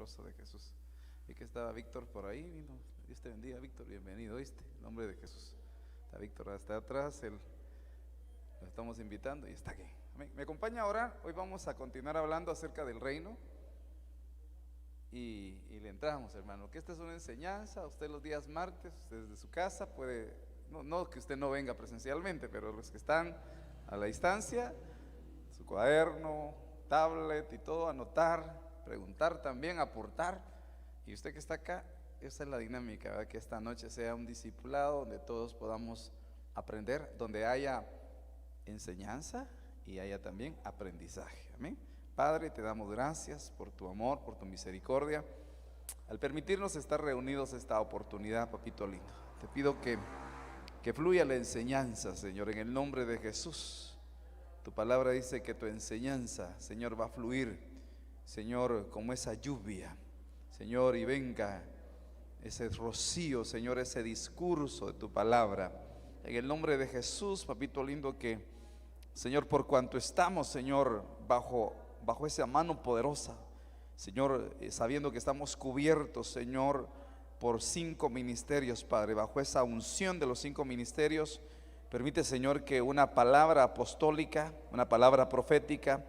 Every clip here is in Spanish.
poderoso de Jesús. Y que estaba Víctor por ahí, vino. Dios te bendiga, Víctor, bienvenido, ¿viste? En nombre de Jesús. Está Víctor hasta atrás, lo estamos invitando y está aquí. Amén. ¿Me acompaña ahora? Hoy vamos a continuar hablando acerca del reino. Y le entramos, hermano, que esta es una enseñanza. Usted los días martes, usted desde su casa puede, no que usted no venga presencialmente, pero los que están a la distancia, su cuaderno, tablet y todo, anotar, preguntar también, aportar. Y usted que está acá, esa es la dinámica, ¿verdad? Que esta noche sea un discipulado donde todos podamos aprender, donde haya enseñanza y haya también aprendizaje. Amén. Padre, te damos gracias por tu amor, por tu misericordia, al permitirnos estar reunidos esta oportunidad, papito lindo. Te pido que fluya la enseñanza, Señor, en el nombre de Jesús. Tu palabra dice que tu enseñanza, Señor, va a fluir, Señor, como esa lluvia, Señor, y venga ese rocío, Señor, ese discurso de tu palabra. En el nombre de Jesús, papito lindo, que, Señor, por cuanto estamos, Señor, bajo esa mano poderosa, Señor, sabiendo que estamos cubiertos, Señor, por 5 ministerios, Padre, bajo esa unción de los 5 ministerios, permite, Señor, que una palabra apostólica, una palabra profética,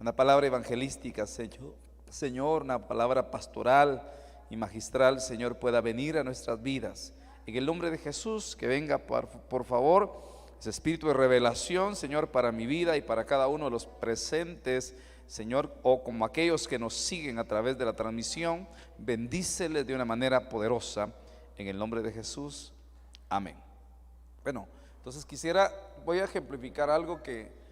una palabra evangelística, Señor, una palabra pastoral y magistral, Señor, pueda venir a nuestras vidas. En el nombre de Jesús, que venga, por favor, ese espíritu de revelación, Señor, para mi vida y para cada uno de los presentes, Señor, o como aquellos que nos siguen a través de la transmisión. Bendíceles de una manera poderosa en el nombre de Jesús, amén. Bueno, entonces voy a ejemplificar algo que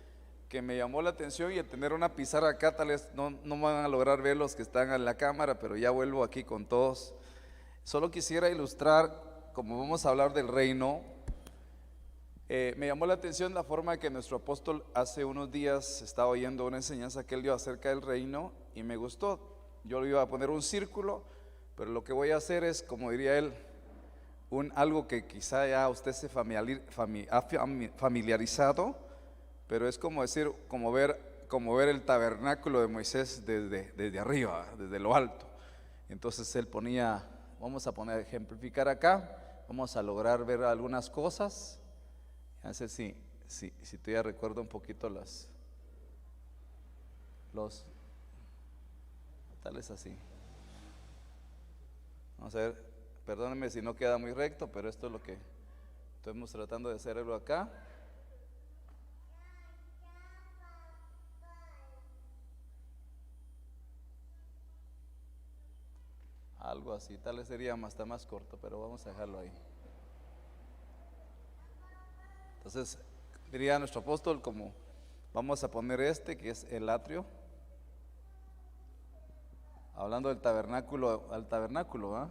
me llamó la atención, y al tener una pizarra acá tal vez no van a lograr ver los que están en la cámara, pero ya vuelvo aquí con todos. Solo quisiera ilustrar, como vamos a hablar del reino. Me llamó la atención la forma que nuestro apóstol hace unos días estaba oyendo una enseñanza que él dio acerca del reino y me gustó. Yo le iba a poner un círculo, pero lo que voy a hacer es, como diría él, algo que quizá ya usted se ha familiarizado, pero es como decir, como ver el tabernáculo de Moisés desde arriba, desde lo alto. Entonces él ponía, vamos a ejemplificar acá, vamos a lograr ver algunas cosas. No sé si todavía recuerdo un poquito tal vez así. Vamos a ver, perdónenme si no queda muy recto, pero esto es lo que estamos tratando de hacerlo acá. Algo así, tal vez sería hasta más corto, pero vamos a dejarlo ahí. Entonces, diría nuestro apóstol, como vamos a poner que es el atrio, hablando del tabernáculo, ¿ah?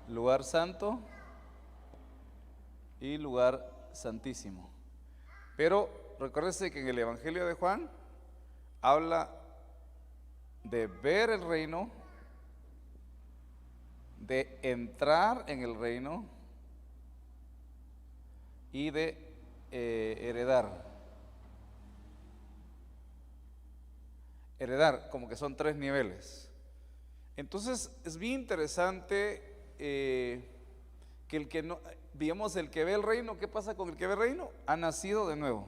Lugar santo y lugar santísimo. Pero recuérdese que en el Evangelio de Juan habla de ver el reino, de entrar en el reino y de heredar, como que son 3 niveles. Entonces es bien interesante que el que no, digamos, el que ve el reino, ¿qué pasa con el que ve el reino? Ha nacido de nuevo,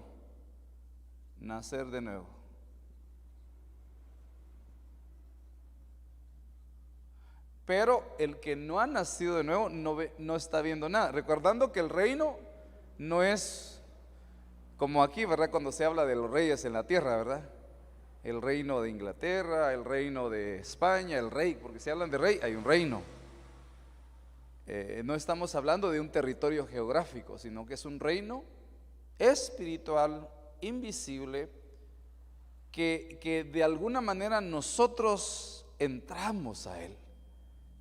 nacer de nuevo. Pero el que no ha nacido de nuevo no está viendo nada, recordando que el reino no es como aquí, ¿verdad? Cuando se habla de los reyes en la tierra, ¿verdad? El reino de Inglaterra, el reino de España, el rey, porque si hablan de rey hay un reino. No estamos hablando de un territorio geográfico, sino que es un reino espiritual, invisible, que de alguna manera nosotros entramos a él.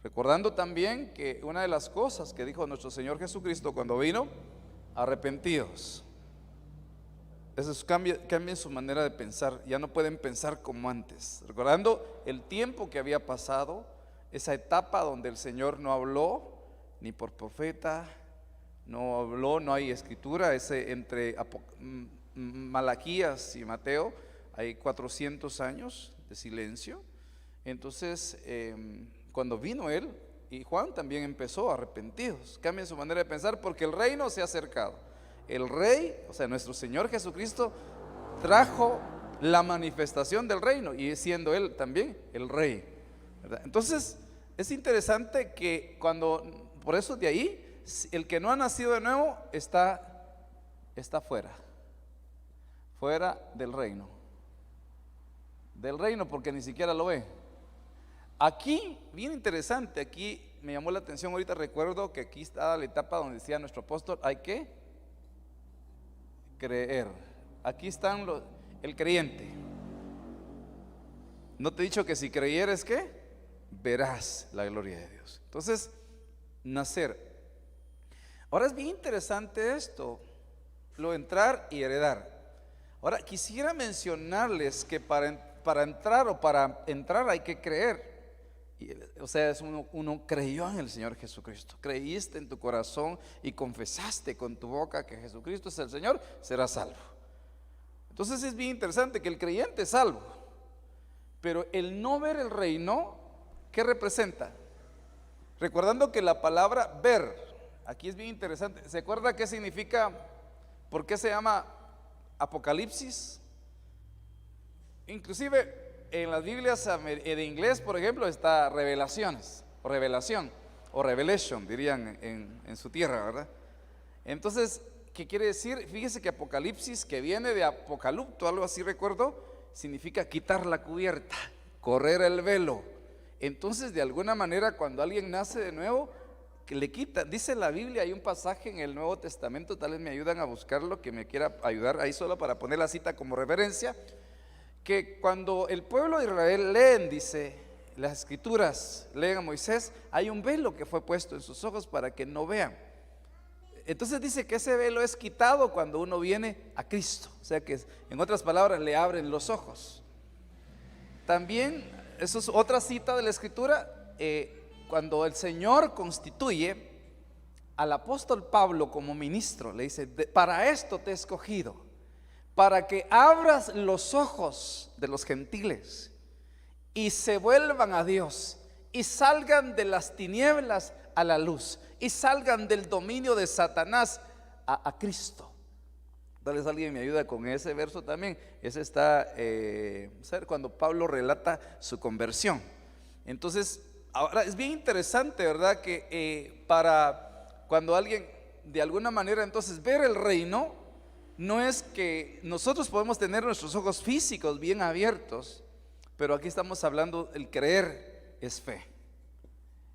Recordando también que una de las cosas que dijo nuestro Señor Jesucristo cuando vino: arrepentidos. Eso es, cambien su manera de pensar, ya no pueden pensar como antes. Recordando el tiempo que había pasado, esa etapa donde el Señor no habló ni por profeta, no habló, no hay escritura, Malaquías y Mateo hay 400 años de silencio. Entonces, cuando vino Él, y Juan también empezó arrepentidos, cambien su manera de pensar porque el reino se ha acercado. El Rey, o sea, nuestro Señor Jesucristo, trajo la manifestación del reino y siendo Él también el Rey, ¿verdad? Entonces, es interesante que por eso de ahí, el que no ha nacido de nuevo está fuera del reino, porque ni siquiera lo ve. Aquí, bien interesante, aquí me llamó la atención, ahorita recuerdo que aquí está la etapa donde decía nuestro apóstol, hay que creer. Aquí están el creyente. ¿No te he dicho que si creyeres qué? Verás la gloria de Dios. Entonces, nacer. Ahora es bien interesante esto, lo entrar y heredar. Ahora quisiera mencionarles que para entrar hay que creer. O sea, uno creyó en el Señor Jesucristo, creíste en tu corazón y confesaste con tu boca que Jesucristo es el Señor, serás salvo. Entonces es bien interesante que el creyente es salvo, pero el no ver el reino, ¿qué representa? Recordando que la palabra ver, aquí es bien interesante. ¿Se acuerda qué significa? ¿Por qué se llama Apocalipsis? Inclusive en las Biblias de inglés, por ejemplo, está revelaciones, o revelación, o revelation, dirían en su tierra, ¿verdad? Entonces, ¿qué quiere decir? Fíjese que Apocalipsis, que viene de apocalipto, algo así recuerdo, significa quitar la cubierta, correr el velo. Entonces, de alguna manera, cuando alguien nace de nuevo, que le quita, dice la Biblia, hay un pasaje en el Nuevo Testamento, tal vez me ayudan a buscarlo, que me quiera ayudar ahí solo para poner la cita como referencia, que cuando el pueblo de Israel leen, dice, las escrituras, leen a Moisés, hay un velo que fue puesto en sus ojos para que no vean. Entonces dice que ese velo es quitado cuando uno viene a Cristo, o sea que en otras palabras le abren los ojos. También, eso es otra cita de la escritura, cuando el Señor constituye al apóstol Pablo como ministro, le dice, para esto te he escogido, para que abras los ojos de los gentiles y se vuelvan a Dios y salgan de las tinieblas a la luz y salgan del dominio de Satanás a Cristo. Tal vez alguien me ayuda con ese verso también. Ese está cuando Pablo relata su conversión. Entonces, ahora es bien interesante, ¿verdad? Que para cuando alguien de alguna manera entonces ver el reino, no es que nosotros podemos tener nuestros ojos físicos bien abiertos, pero aquí estamos hablando, el creer es fe.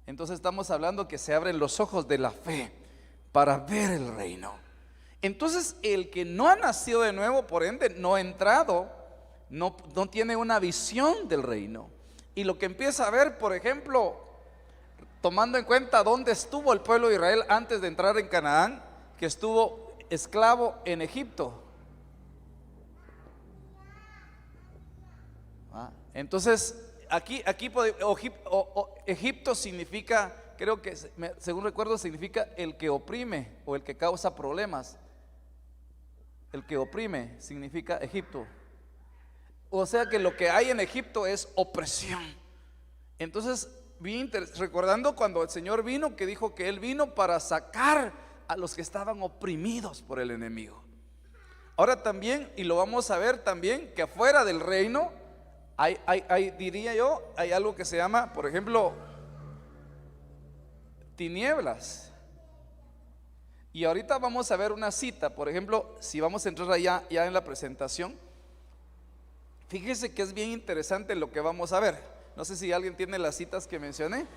Entonces estamos hablando que se abren los ojos de la fe para ver el reino. Entonces el que no ha nacido de nuevo, por ende no ha entrado, no tiene una visión del reino. Y lo que empieza a ver, por ejemplo, tomando en cuenta dónde estuvo el pueblo de Israel antes de entrar en Canaán, que estuvo esclavo en Egipto. Entonces aquí Egipto significa, creo que según recuerdo significa el que oprime o el que causa problemas. El que oprime significa Egipto. O sea que lo que hay en Egipto es opresión. Entonces, recordando cuando el Señor vino, que dijo que Él vino para sacar a los que estaban oprimidos por el enemigo. Ahora también, y lo vamos a ver también, que afuera del reino diría yo, hay algo que se llama, por ejemplo, tinieblas. Y ahorita vamos a ver una cita, por ejemplo, si vamos a entrar allá ya en la presentación, fíjese que es bien interesante lo que vamos a ver. No sé si alguien tiene las citas que mencioné.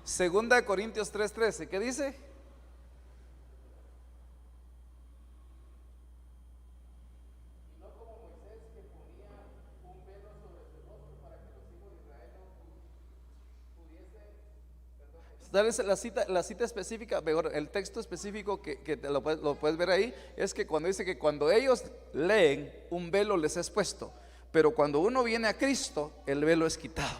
Segunda de Corintios 3:13, ¿qué dice? Dale la cita específica, mejor, el texto específico que lo puedes ver ahí, es que cuando dice que cuando ellos leen, un velo les es puesto, pero cuando uno viene a Cristo, el velo es quitado.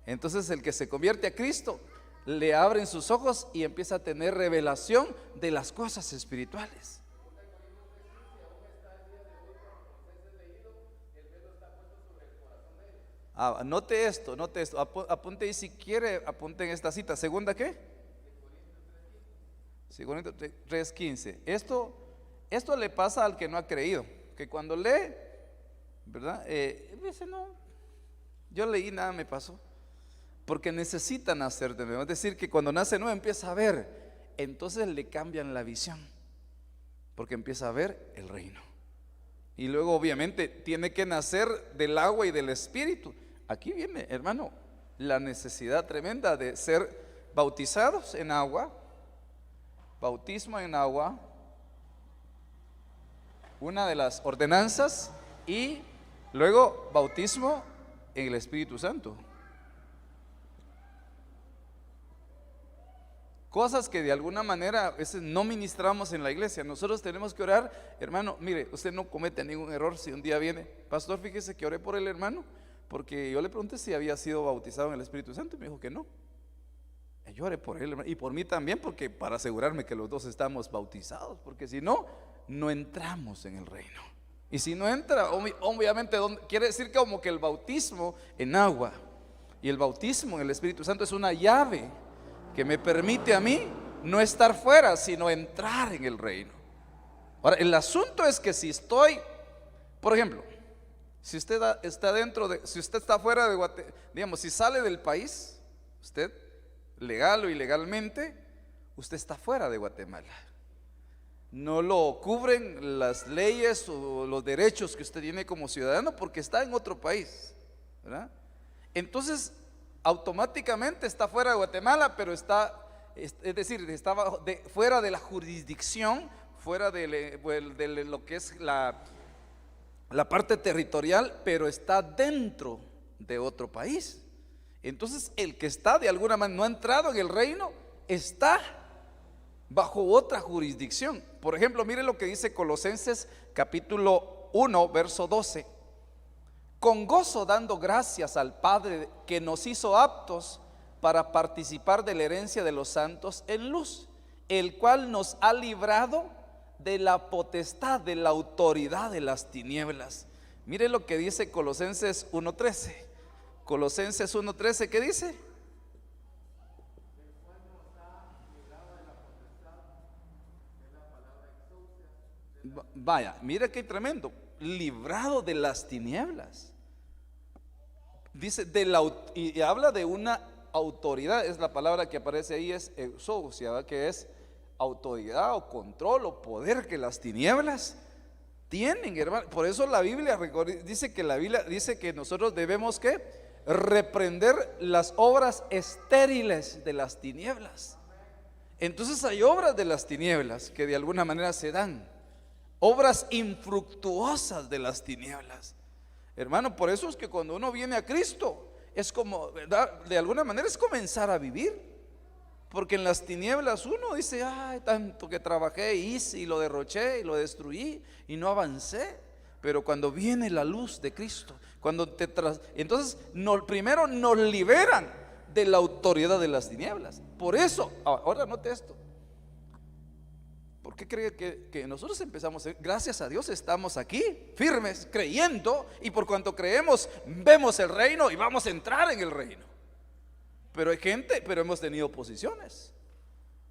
Entonces el que se convierte a Cristo, le abren sus ojos y empieza a tener revelación de las cosas espirituales. Anote esto, apunte, y si quiere, apunte en esta cita. ¿Segunda qué? 3:15. Esto le pasa al que no ha creído, que cuando lee, ¿verdad? Dice, no, yo leí, nada me pasó. Porque necesita nacer de nuevo. Es decir, que cuando nace de nuevo empieza a ver, entonces le cambian la visión, porque empieza a ver el reino. Y luego obviamente tiene que nacer del agua y del espíritu. Aquí viene, hermano, la necesidad tremenda de ser bautizados en agua, bautismo en agua, una de las ordenanzas, y luego bautismo en el Espíritu Santo. Cosas que de alguna manera a veces no ministramos en la iglesia. Nosotros tenemos que orar, hermano, mire, usted no comete ningún error. Si un día viene, pastor, fíjese que oré por el hermano, porque yo le pregunté si había sido bautizado en el Espíritu Santo y me dijo que no. Yo oré por él, hermano, y por mí también, porque para asegurarme que los dos estamos bautizados, porque si no, no entramos en el reino. Y si no entra, obviamente quiere decir que como que el bautismo en agua y el bautismo en el Espíritu Santo es una llave que me permite a mí no estar fuera, sino entrar en el reino. Ahora, el asunto es que si estoy, por ejemplo, si usted está si usted está fuera de Guatemala, digamos, si sale del país, usted, legal o ilegalmente, usted está fuera de Guatemala. No lo cubren las leyes o los derechos que usted tiene como ciudadano, porque está en otro país, ¿verdad? Entonces, automáticamente está fuera de Guatemala, pero es decir, está fuera de la jurisdicción, fuera de lo que es la parte territorial, pero está dentro de otro país. Entonces, el que está de alguna manera, no ha entrado en el reino, está bajo otra jurisdicción. Por ejemplo, mire lo que dice Colosenses capítulo 1, verso 12. Con gozo dando gracias al Padre que nos hizo aptos para participar de la herencia de los santos en luz, el cual nos ha librado de la potestad, de la autoridad de las tinieblas. Mire lo que dice Colosenses 1:13. Colosenses 1:13, ¿qué dice? Vaya, mire qué tremendo. Librado de las tinieblas. Dice y habla de una autoridad. Es la palabra que aparece ahí, es exousia, que es autoridad o control o poder que las tinieblas tienen, hermano. Por eso la Biblia dice que nosotros debemos reprender las obras estériles de las tinieblas. Entonces hay obras de las tinieblas que de alguna manera se dan, obras infructuosas de las tinieblas, hermano. Por eso es que cuando uno viene a Cristo es como, ¿verdad? De alguna manera es comenzar a vivir, porque en las tinieblas uno dice, ay, tanto que trabajé, hice y lo derroché y lo destruí y no avancé. Pero cuando viene la luz de Cristo, entonces primero nos liberan de la autoridad de las tinieblas. Por eso, ahora note esto. ¿Por qué cree que nosotros empezamos? Gracias a Dios estamos aquí firmes, creyendo, y por cuanto creemos, vemos el reino y vamos a entrar en el reino. Pero hemos tenido oposiciones.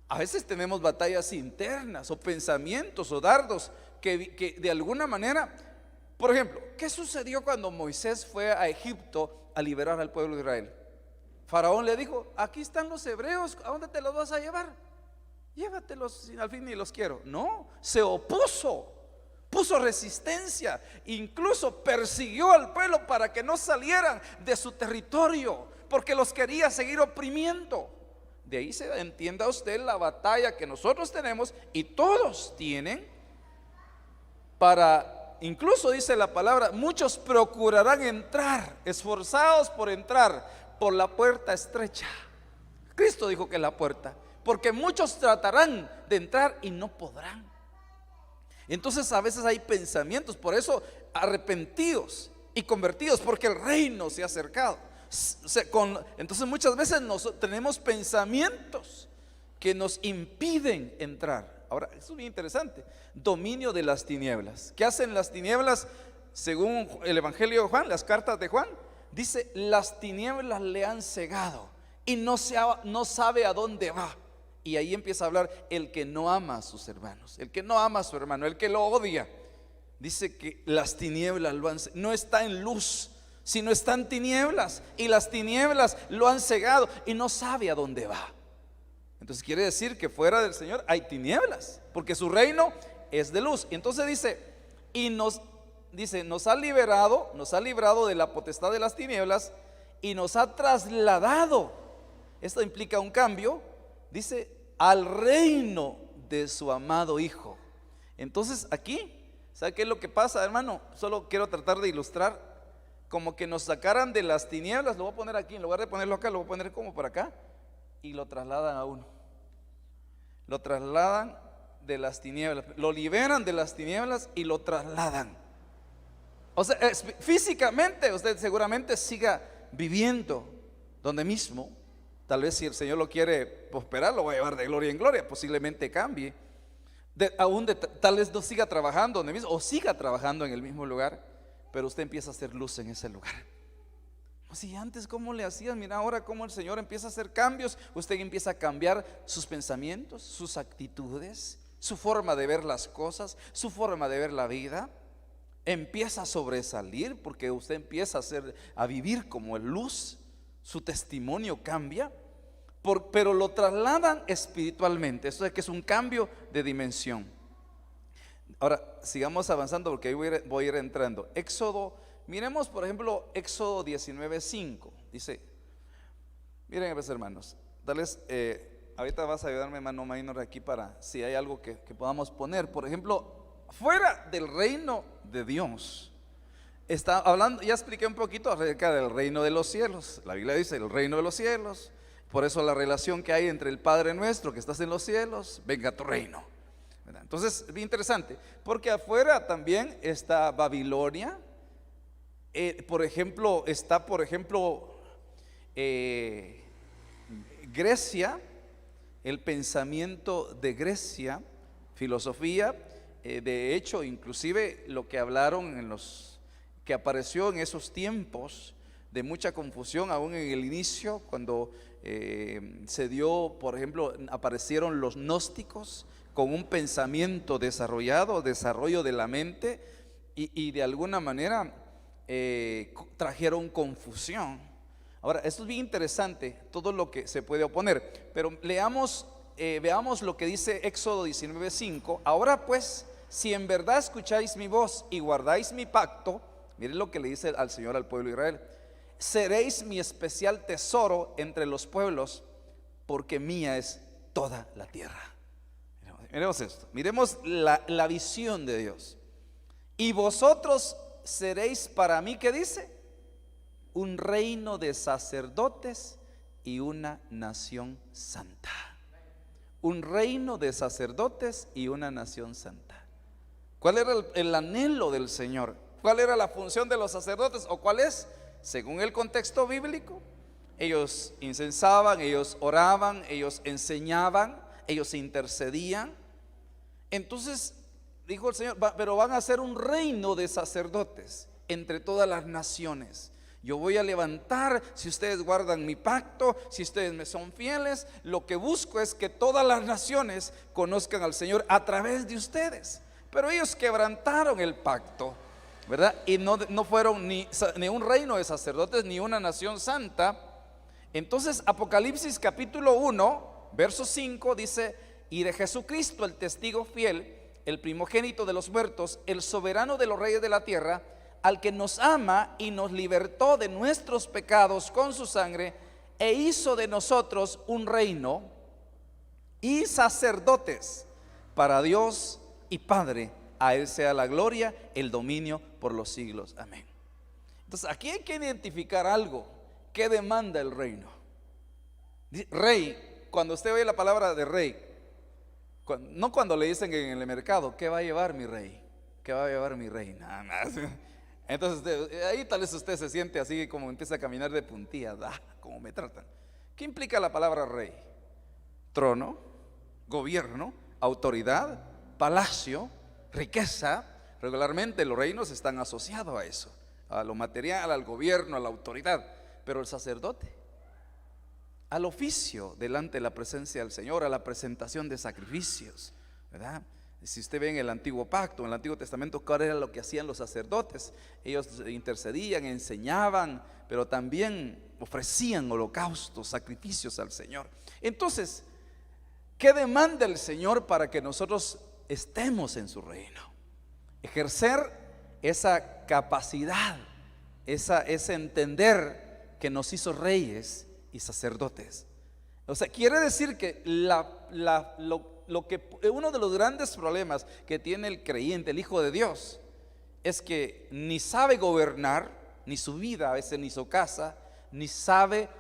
A veces tenemos batallas internas o pensamientos o dardos que de alguna manera, por ejemplo, ¿qué sucedió cuando Moisés fue a Egipto a liberar al pueblo de Israel? Faraón le dijo, aquí están los hebreos, ¿a dónde te los vas a llevar? Llévatelos, al fin ni los quiero. No, se opuso, puso resistencia, incluso persiguió al pueblo para que no salieran de su territorio, porque los quería seguir oprimiendo. De ahí se entienda usted la batalla que nosotros tenemos y todos tienen incluso dice la palabra, muchos procurarán entrar, esforzados por entrar por la puerta estrecha. Cristo dijo que la puerta, porque muchos tratarán de entrar y no podrán. Entonces a veces hay pensamientos, por eso arrepentidos y convertidos, porque el reino se ha acercado. Entonces muchas veces tenemos pensamientos que nos impiden entrar. Ahora, eso es bien interesante. Dominio de las tinieblas. ¿Qué hacen las tinieblas? Según el Evangelio de Juan, las cartas de Juan, dice, las tinieblas le han cegado y no sabe a dónde va. Y ahí empieza a hablar el que no ama a sus hermanos, el que no ama a su hermano, el que lo odia. Dice que las tinieblas no está en luz, sino está en tinieblas, y las tinieblas lo han cegado y no sabe a dónde va. Entonces quiere decir que fuera del Señor hay tinieblas, porque su reino es de luz. Y entonces nos ha librado de la potestad de las tinieblas y nos ha trasladado. Esto implica un cambio, dice, al reino de su amado Hijo. Entonces aquí, ¿sabe qué es lo que pasa, hermano? Solo quiero tratar de ilustrar, como que nos sacaran de las tinieblas. Lo voy a poner aquí, en lugar de ponerlo acá, lo voy a poner como por acá, y lo trasladan a uno. Lo trasladan de las tinieblas, lo liberan de las tinieblas y lo trasladan. O sea, físicamente usted seguramente siga viviendo donde mismo. Tal vez si el Señor lo quiere prosperar, lo va a llevar de gloria en gloria, posiblemente cambie. Tal vez no siga trabajando donde mismo, o siga trabajando en el mismo lugar, pero usted empieza a hacer luz en ese lugar. Si antes cómo le hacías, mira ahora cómo el Señor empieza a hacer cambios. Usted empieza a cambiar sus pensamientos, sus actitudes, su forma de ver las cosas, su forma de ver la vida. Empieza a sobresalir porque usted empieza a vivir como luz. Su testimonio cambia, pero lo trasladan espiritualmente. Eso es que es un cambio de dimensión. Ahora sigamos avanzando porque ahí voy a ir entrando. Miremos por ejemplo Éxodo 19:5. Dice, miren pues hermanos, ahorita vas a ayudarme hermano Maynor aquí para si hay algo que podamos poner. Por ejemplo, fuera del reino de Dios, está hablando, ya expliqué un poquito acerca del reino de los cielos. La Biblia dice el reino de los cielos. Por eso la relación que hay entre el Padre nuestro que estás en los cielos, venga a tu reino. Entonces, bien interesante, porque afuera también está Babilonia. Por ejemplo, está Grecia, el pensamiento de Grecia, filosofía. De hecho, inclusive lo que hablaron que apareció en esos tiempos de mucha confusión, aún en el inicio, cuando se dio, por ejemplo, aparecieron los gnósticos con un pensamiento desarrollo de la mente, y de alguna manera trajeron confusión. Ahora, esto es bien interesante, todo lo que se puede oponer, pero veamos lo que dice Éxodo 19:5. Ahora pues, si en verdad escucháis mi voz y guardáis mi pacto, miren lo que le dice al Señor al pueblo de Israel: seréis mi especial tesoro entre los pueblos, porque mía es toda la tierra. Miremos esto, miremos la visión de Dios. Y vosotros seréis para mí, ¿qué dice? Un reino de sacerdotes y una nación santa. Un reino de sacerdotes y una nación santa. ¿Cuál era el anhelo del Señor? ¿Cuál era la función de los sacerdotes? ¿O cuál es? Según el contexto bíblico, ellos incensaban, ellos oraban, ellos enseñaban, ellos intercedían. Entonces dijo el Señor, pero van a ser un reino de sacerdotes entre todas las naciones. Yo voy a levantar, si ustedes guardan mi pacto, si ustedes me son fieles, lo que busco es que todas las naciones conozcan al Señor a través de ustedes. Pero ellos quebrantaron el pacto, ¿verdad? Y no fueron ni un reino de sacerdotes ni una nación santa. Entonces Apocalipsis capítulo 1 verso 5 dice: y de Jesucristo, el testigo fiel, el primogénito de los muertos, el soberano de los reyes de la tierra, al que nos ama y nos libertó de nuestros pecados con su sangre, e hizo de nosotros un reino y sacerdotes para Dios y Padre. A Él sea la gloria, el dominio por los siglos. Amén. Entonces aquí hay que identificar algo. ¿Qué demanda el reino? Rey, cuando usted oye la palabra de rey, no cuando le dicen en el mercado, ¿qué va a llevar mi rey? ¿Qué va a llevar mi rey? Nada más. Entonces ahí tal vez usted se siente así como empieza a caminar de puntillas. Como me tratan. ¿Qué implica la palabra rey? Trono, gobierno, autoridad, palacio, riqueza. Regularmente los reinos están asociados a eso. a lo material, al gobierno, a la autoridad, pero el sacerdote, al oficio delante de la presencia del Señor, a la presentación de sacrificios, ¿verdad? Si usted ve en el Antiguo Pacto, en el Antiguo Testamento, ¿cuál era lo que hacían los sacerdotes? Ellos intercedían, enseñaban, pero también ofrecían holocaustos, sacrificios al Señor. Entonces, ¿qué demanda el Señor para que nosotros estemos en su reino? Ejercer esa capacidad, ese entender que nos hizo reyes y sacerdotes. O sea, quiere decir que uno de los grandes problemas que tiene el creyente, el hijo de Dios, es que ni sabe gobernar, ni su vida, a veces ni su casa, ni sabe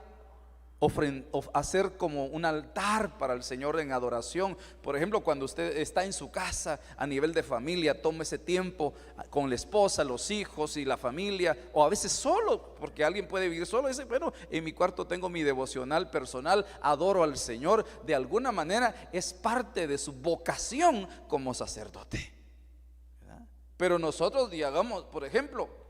hacer como un altar para el Señor en adoración. Por ejemplo, cuando usted está en su casa a nivel de familia, tome ese tiempo con la esposa, los hijos y la familia, o a veces solo, porque alguien puede vivir solo y dice, bueno, en mi cuarto tengo mi devocional personal, adoro al Señor. De alguna manera es parte de su vocación como sacerdote, ¿verdad? Pero nosotros, digamos, por ejemplo,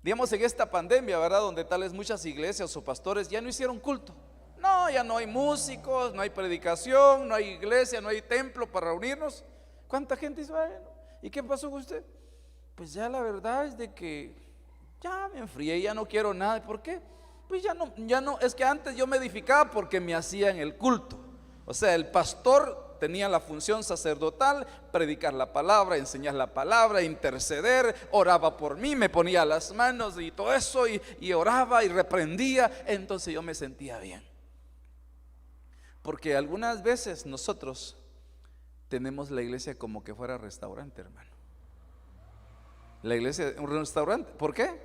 digamos en esta pandemia, ¿verdad? Donde tales muchas iglesias o pastores ya no hicieron culto. No, ya no hay músicos, no hay predicación, no hay iglesia, no hay templo para reunirnos. ¿Cuánta gente dice, bueno, ¿y qué pasó con usted? Pues ya la verdad es de que ya me enfrié, ya no quiero nada. ¿Por qué? Pues ya no, es que antes yo me edificaba porque me hacían el culto. O sea, el pastor tenía la función sacerdotal, predicar la palabra, enseñar la palabra, interceder, oraba por mí, me ponía las manos y todo eso, y oraba y reprendía. Entonces yo me sentía bien. Porque algunas veces nosotros tenemos la iglesia como que fuera restaurante, hermano. La iglesia es un restaurante. ¿Por qué?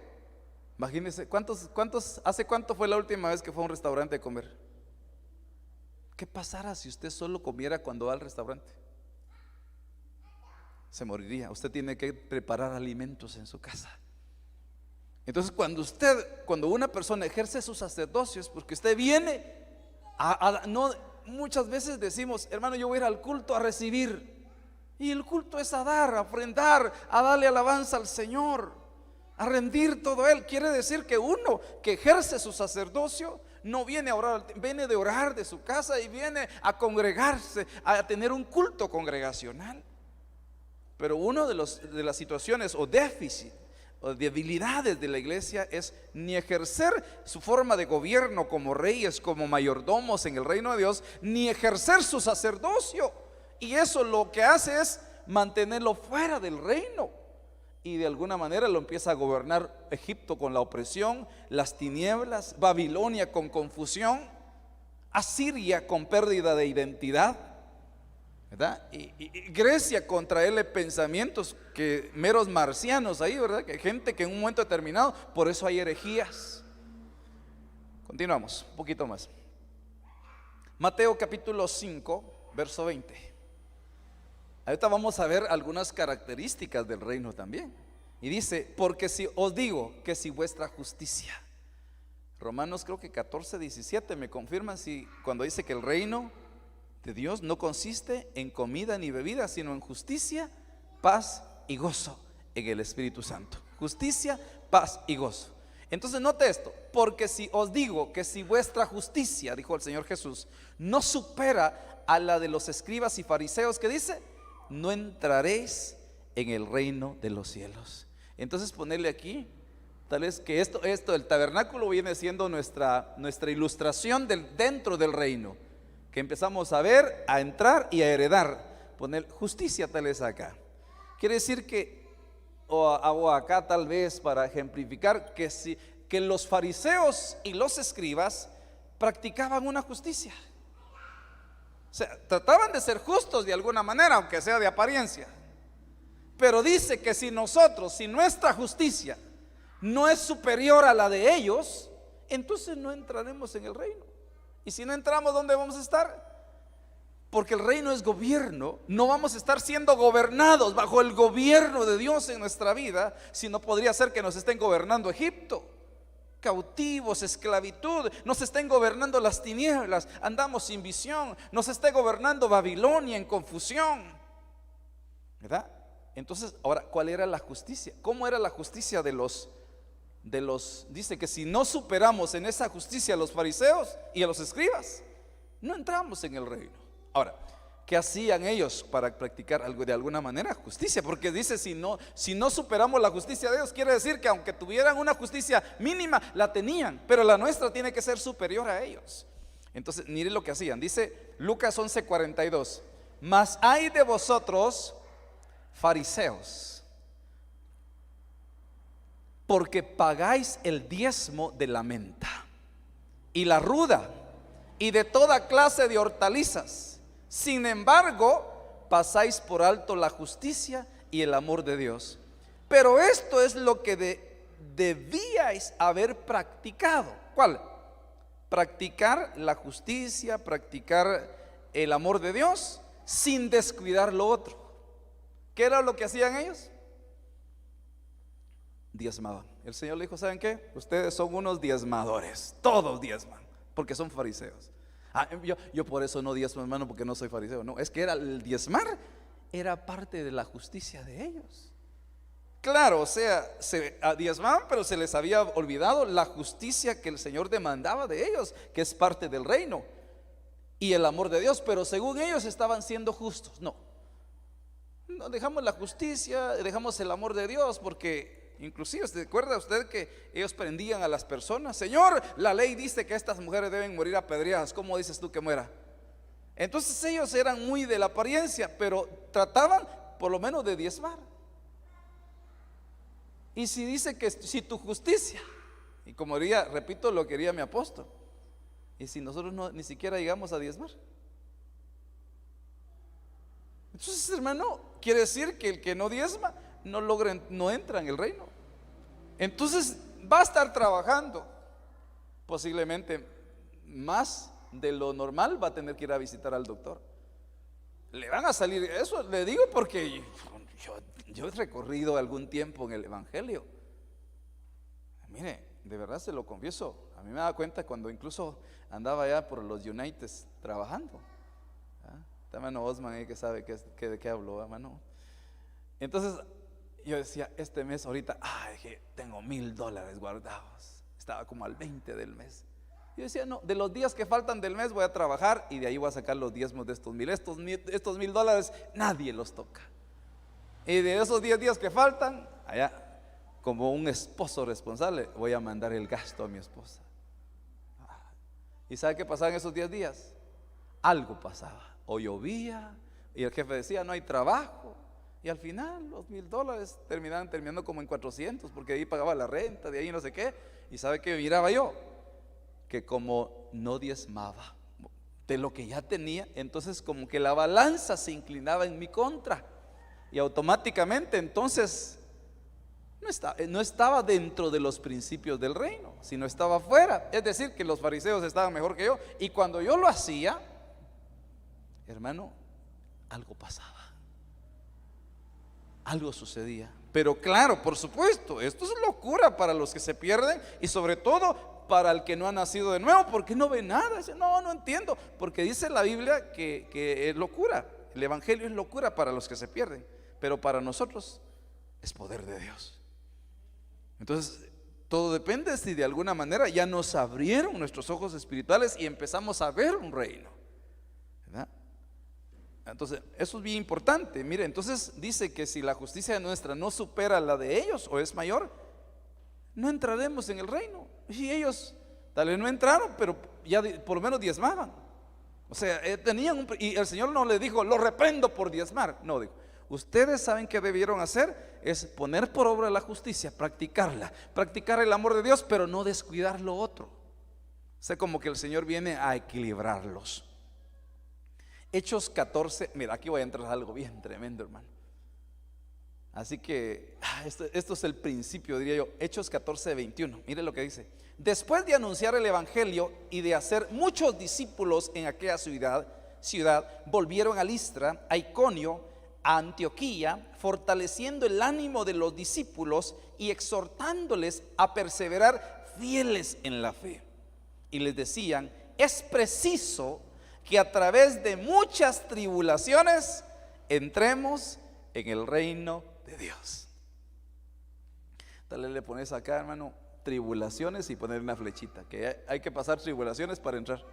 Imagínense, ¿hace cuánto fue la última vez que fue a un restaurante a comer? ¿Qué pasara si usted solo comiera cuando va al restaurante? Se moriría. Usted tiene que preparar alimentos en su casa. Entonces cuando una persona ejerce su sacerdocio, es porque usted viene no, muchas veces decimos, hermano, yo voy a ir al culto a recibir. Y el culto es a dar, a ofrendar, a darle alabanza al Señor, a rendir todo Él. Quiere decir que uno que ejerce su sacerdocio no viene a orar, viene de orar de su casa y viene a congregarse, a tener un culto congregacional. Pero una de las situaciones o déficit o debilidades de la iglesia es ni ejercer su forma de gobierno como reyes, como mayordomos en el reino de Dios, ni ejercer su sacerdocio. Y eso lo que hace es mantenerlo fuera del reino. Y de alguna manera lo empieza a gobernar Egipto con la opresión, las tinieblas, Babilonia con confusión, Asiria con pérdida de identidad, ¿verdad? Y Grecia con traerle pensamientos que meros marcianos ahí, ¿verdad? Que hay gente que en un momento determinado, por eso hay herejías. Continuamos, un poquito más. Mateo capítulo 5, verso 20. Ahorita vamos a ver algunas características del reino también. Y dice, porque si os digo que si vuestra justicia, Romanos creo que 14, 17 me confirman si cuando dice que el reino de Dios no consiste en comida ni bebida, sino en justicia, paz y gozo en el Espíritu Santo. Justicia, paz y gozo. Entonces note esto, porque si os digo que si vuestra justicia, dijo el Señor Jesús, no supera a la de los escribas y fariseos, que dice, no entraréis en el reino de los cielos. Entonces ponerle aquí, tal vez que esto el tabernáculo viene siendo nuestra ilustración dentro del reino, que empezamos a ver, a entrar y a heredar. Poner justicia tal vez acá. Quiere decir que, o acá tal vez para ejemplificar, que los fariseos y los escribas practicaban una justicia. O sea, trataban de ser justos de alguna manera, aunque sea de apariencia. Pero dice que si nuestra justicia no es superior a la de ellos, entonces no entraremos en el reino. Y si no entramos, ¿dónde vamos a estar? Porque el reino es gobierno. No vamos a estar siendo gobernados bajo el gobierno de Dios en nuestra vida, sino podría ser que nos estén gobernando Egipto, cautivos, esclavitud, nos estén gobernando las tinieblas, andamos sin visión, nos esté gobernando Babilonia en confusión, ¿verdad? Entonces, ahora, ¿cuál era la justicia? ¿Cómo era la justicia de los dice que si no superamos en esa justicia a los fariseos y a los escribas, no entramos en el reino. Ahora, ¿qué hacían ellos para practicar algo de alguna manera? Justicia, porque dice si no superamos la justicia de Dios, quiere decir que aunque tuvieran una justicia mínima, la tenían, pero la nuestra tiene que ser superior a ellos. Entonces, miren lo que hacían. Dice Lucas 11:42, mas hay de vosotros, fariseos, porque pagáis el diezmo de la menta y la ruda y de toda clase de hortalizas. Sin embargo, pasáis por alto la justicia y el amor de Dios. Pero esto es lo que debíais haber practicado. ¿Cuál? Practicar la justicia, practicar el amor de Dios sin descuidar lo otro. ¿Qué era lo que hacían ellos? Diezmaban. El Señor le dijo, ¿saben qué? Ustedes son unos diezmadores, todos diezman, porque son fariseos. Yo por eso no diezmo, hermano, porque no soy fariseo. No, es que el diezmar era parte de la justicia de ellos. Claro, o sea, se diezmaban, pero se les había olvidado la justicia que el Señor demandaba de ellos, que es parte del reino, y el amor de Dios. Pero según ellos estaban siendo justos. No dejamos la justicia, dejamos el amor de Dios, porque inclusive, ¿se acuerda usted que ellos prendían a las personas? Señor, la ley dice que estas mujeres deben morir apedreadas, ¿cómo dices tú que muera? Entonces ellos eran muy de la apariencia, pero trataban por lo menos de diezmar. Y si dice que si tu justicia, y como diría, repito lo que quería mi apóstol, y si nosotros ni siquiera llegamos a diezmar, entonces, hermano, quiere decir que el que no diezma no entra en el reino. Entonces va a estar trabajando posiblemente más de lo normal, va a tener que ir a visitar al doctor. Le van a salir, eso le digo porque yo he recorrido algún tiempo en el evangelio. Mire, de verdad se lo confieso, a mí me da cuenta cuando incluso andaba allá por los United trabajando. Está hermano Osman ahí que sabe de qué habló, hermano. Entonces yo decía, este mes ahorita, tengo $1,000 guardados. Estaba como al 20 del mes. Yo decía, no, de los días que faltan del mes voy a trabajar y de ahí voy a sacar los diezmos de estos $1,000 nadie los toca. Y de esos 10 días que faltan, allá, como un esposo responsable, voy a mandar el gasto a mi esposa. ¿Y sabe qué pasaba en esos 10 días? Algo pasaba. O llovía y el jefe decía, no hay trabajo. Y al final los $1,000 terminando como en 400, porque de ahí pagaba la renta, de ahí no sé qué. Y sabe que miraba yo, que como no diezmaba de lo que ya tenía, entonces como que la balanza se inclinaba en mi contra. Y automáticamente entonces no estaba dentro de los principios del reino, sino estaba fuera. Es decir, que los fariseos estaban mejor que yo. Y cuando yo lo hacía, hermano, algo pasaba, algo sucedía. Pero claro, por supuesto, esto es locura para los que se pierden y sobre todo para el que no ha nacido de nuevo, porque no ve nada. Dice, no entiendo, porque dice la Biblia que es locura. El evangelio es locura para los que se pierden, pero para nosotros es poder de Dios. Entonces todo depende si de alguna manera ya nos abrieron nuestros ojos espirituales y empezamos a ver un reino, ¿verdad? Entonces eso es bien importante. Mire, entonces dice que si la justicia nuestra no supera la de ellos o es mayor, no entraremos en el reino. Y ellos tal vez no entraron, pero ya por lo menos diezmaban. O sea, y el Señor no le dijo, lo reprendo por diezmar. No, dijo, ustedes saben que debieron hacer es poner por obra la justicia, practicar el amor de Dios, pero no descuidar lo otro. O sea, como que el Señor viene a equilibrarlos. Hechos 14, mira, aquí voy a entrar a algo bien tremendo, hermano. Así que esto es el principio, diría yo. Hechos 14:21, mire lo que dice. Después de anunciar el evangelio y de hacer muchos discípulos en aquella ciudad, volvieron a Listra, a Iconio, a Antioquía, fortaleciendo el ánimo de los discípulos y exhortándoles a perseverar fieles en la fe. Y les decían, es preciso que a través de muchas tribulaciones entremos en el reino de Dios. Tal vez le pones acá, hermano, tribulaciones y poner una flechita, que hay que pasar tribulaciones para entrar.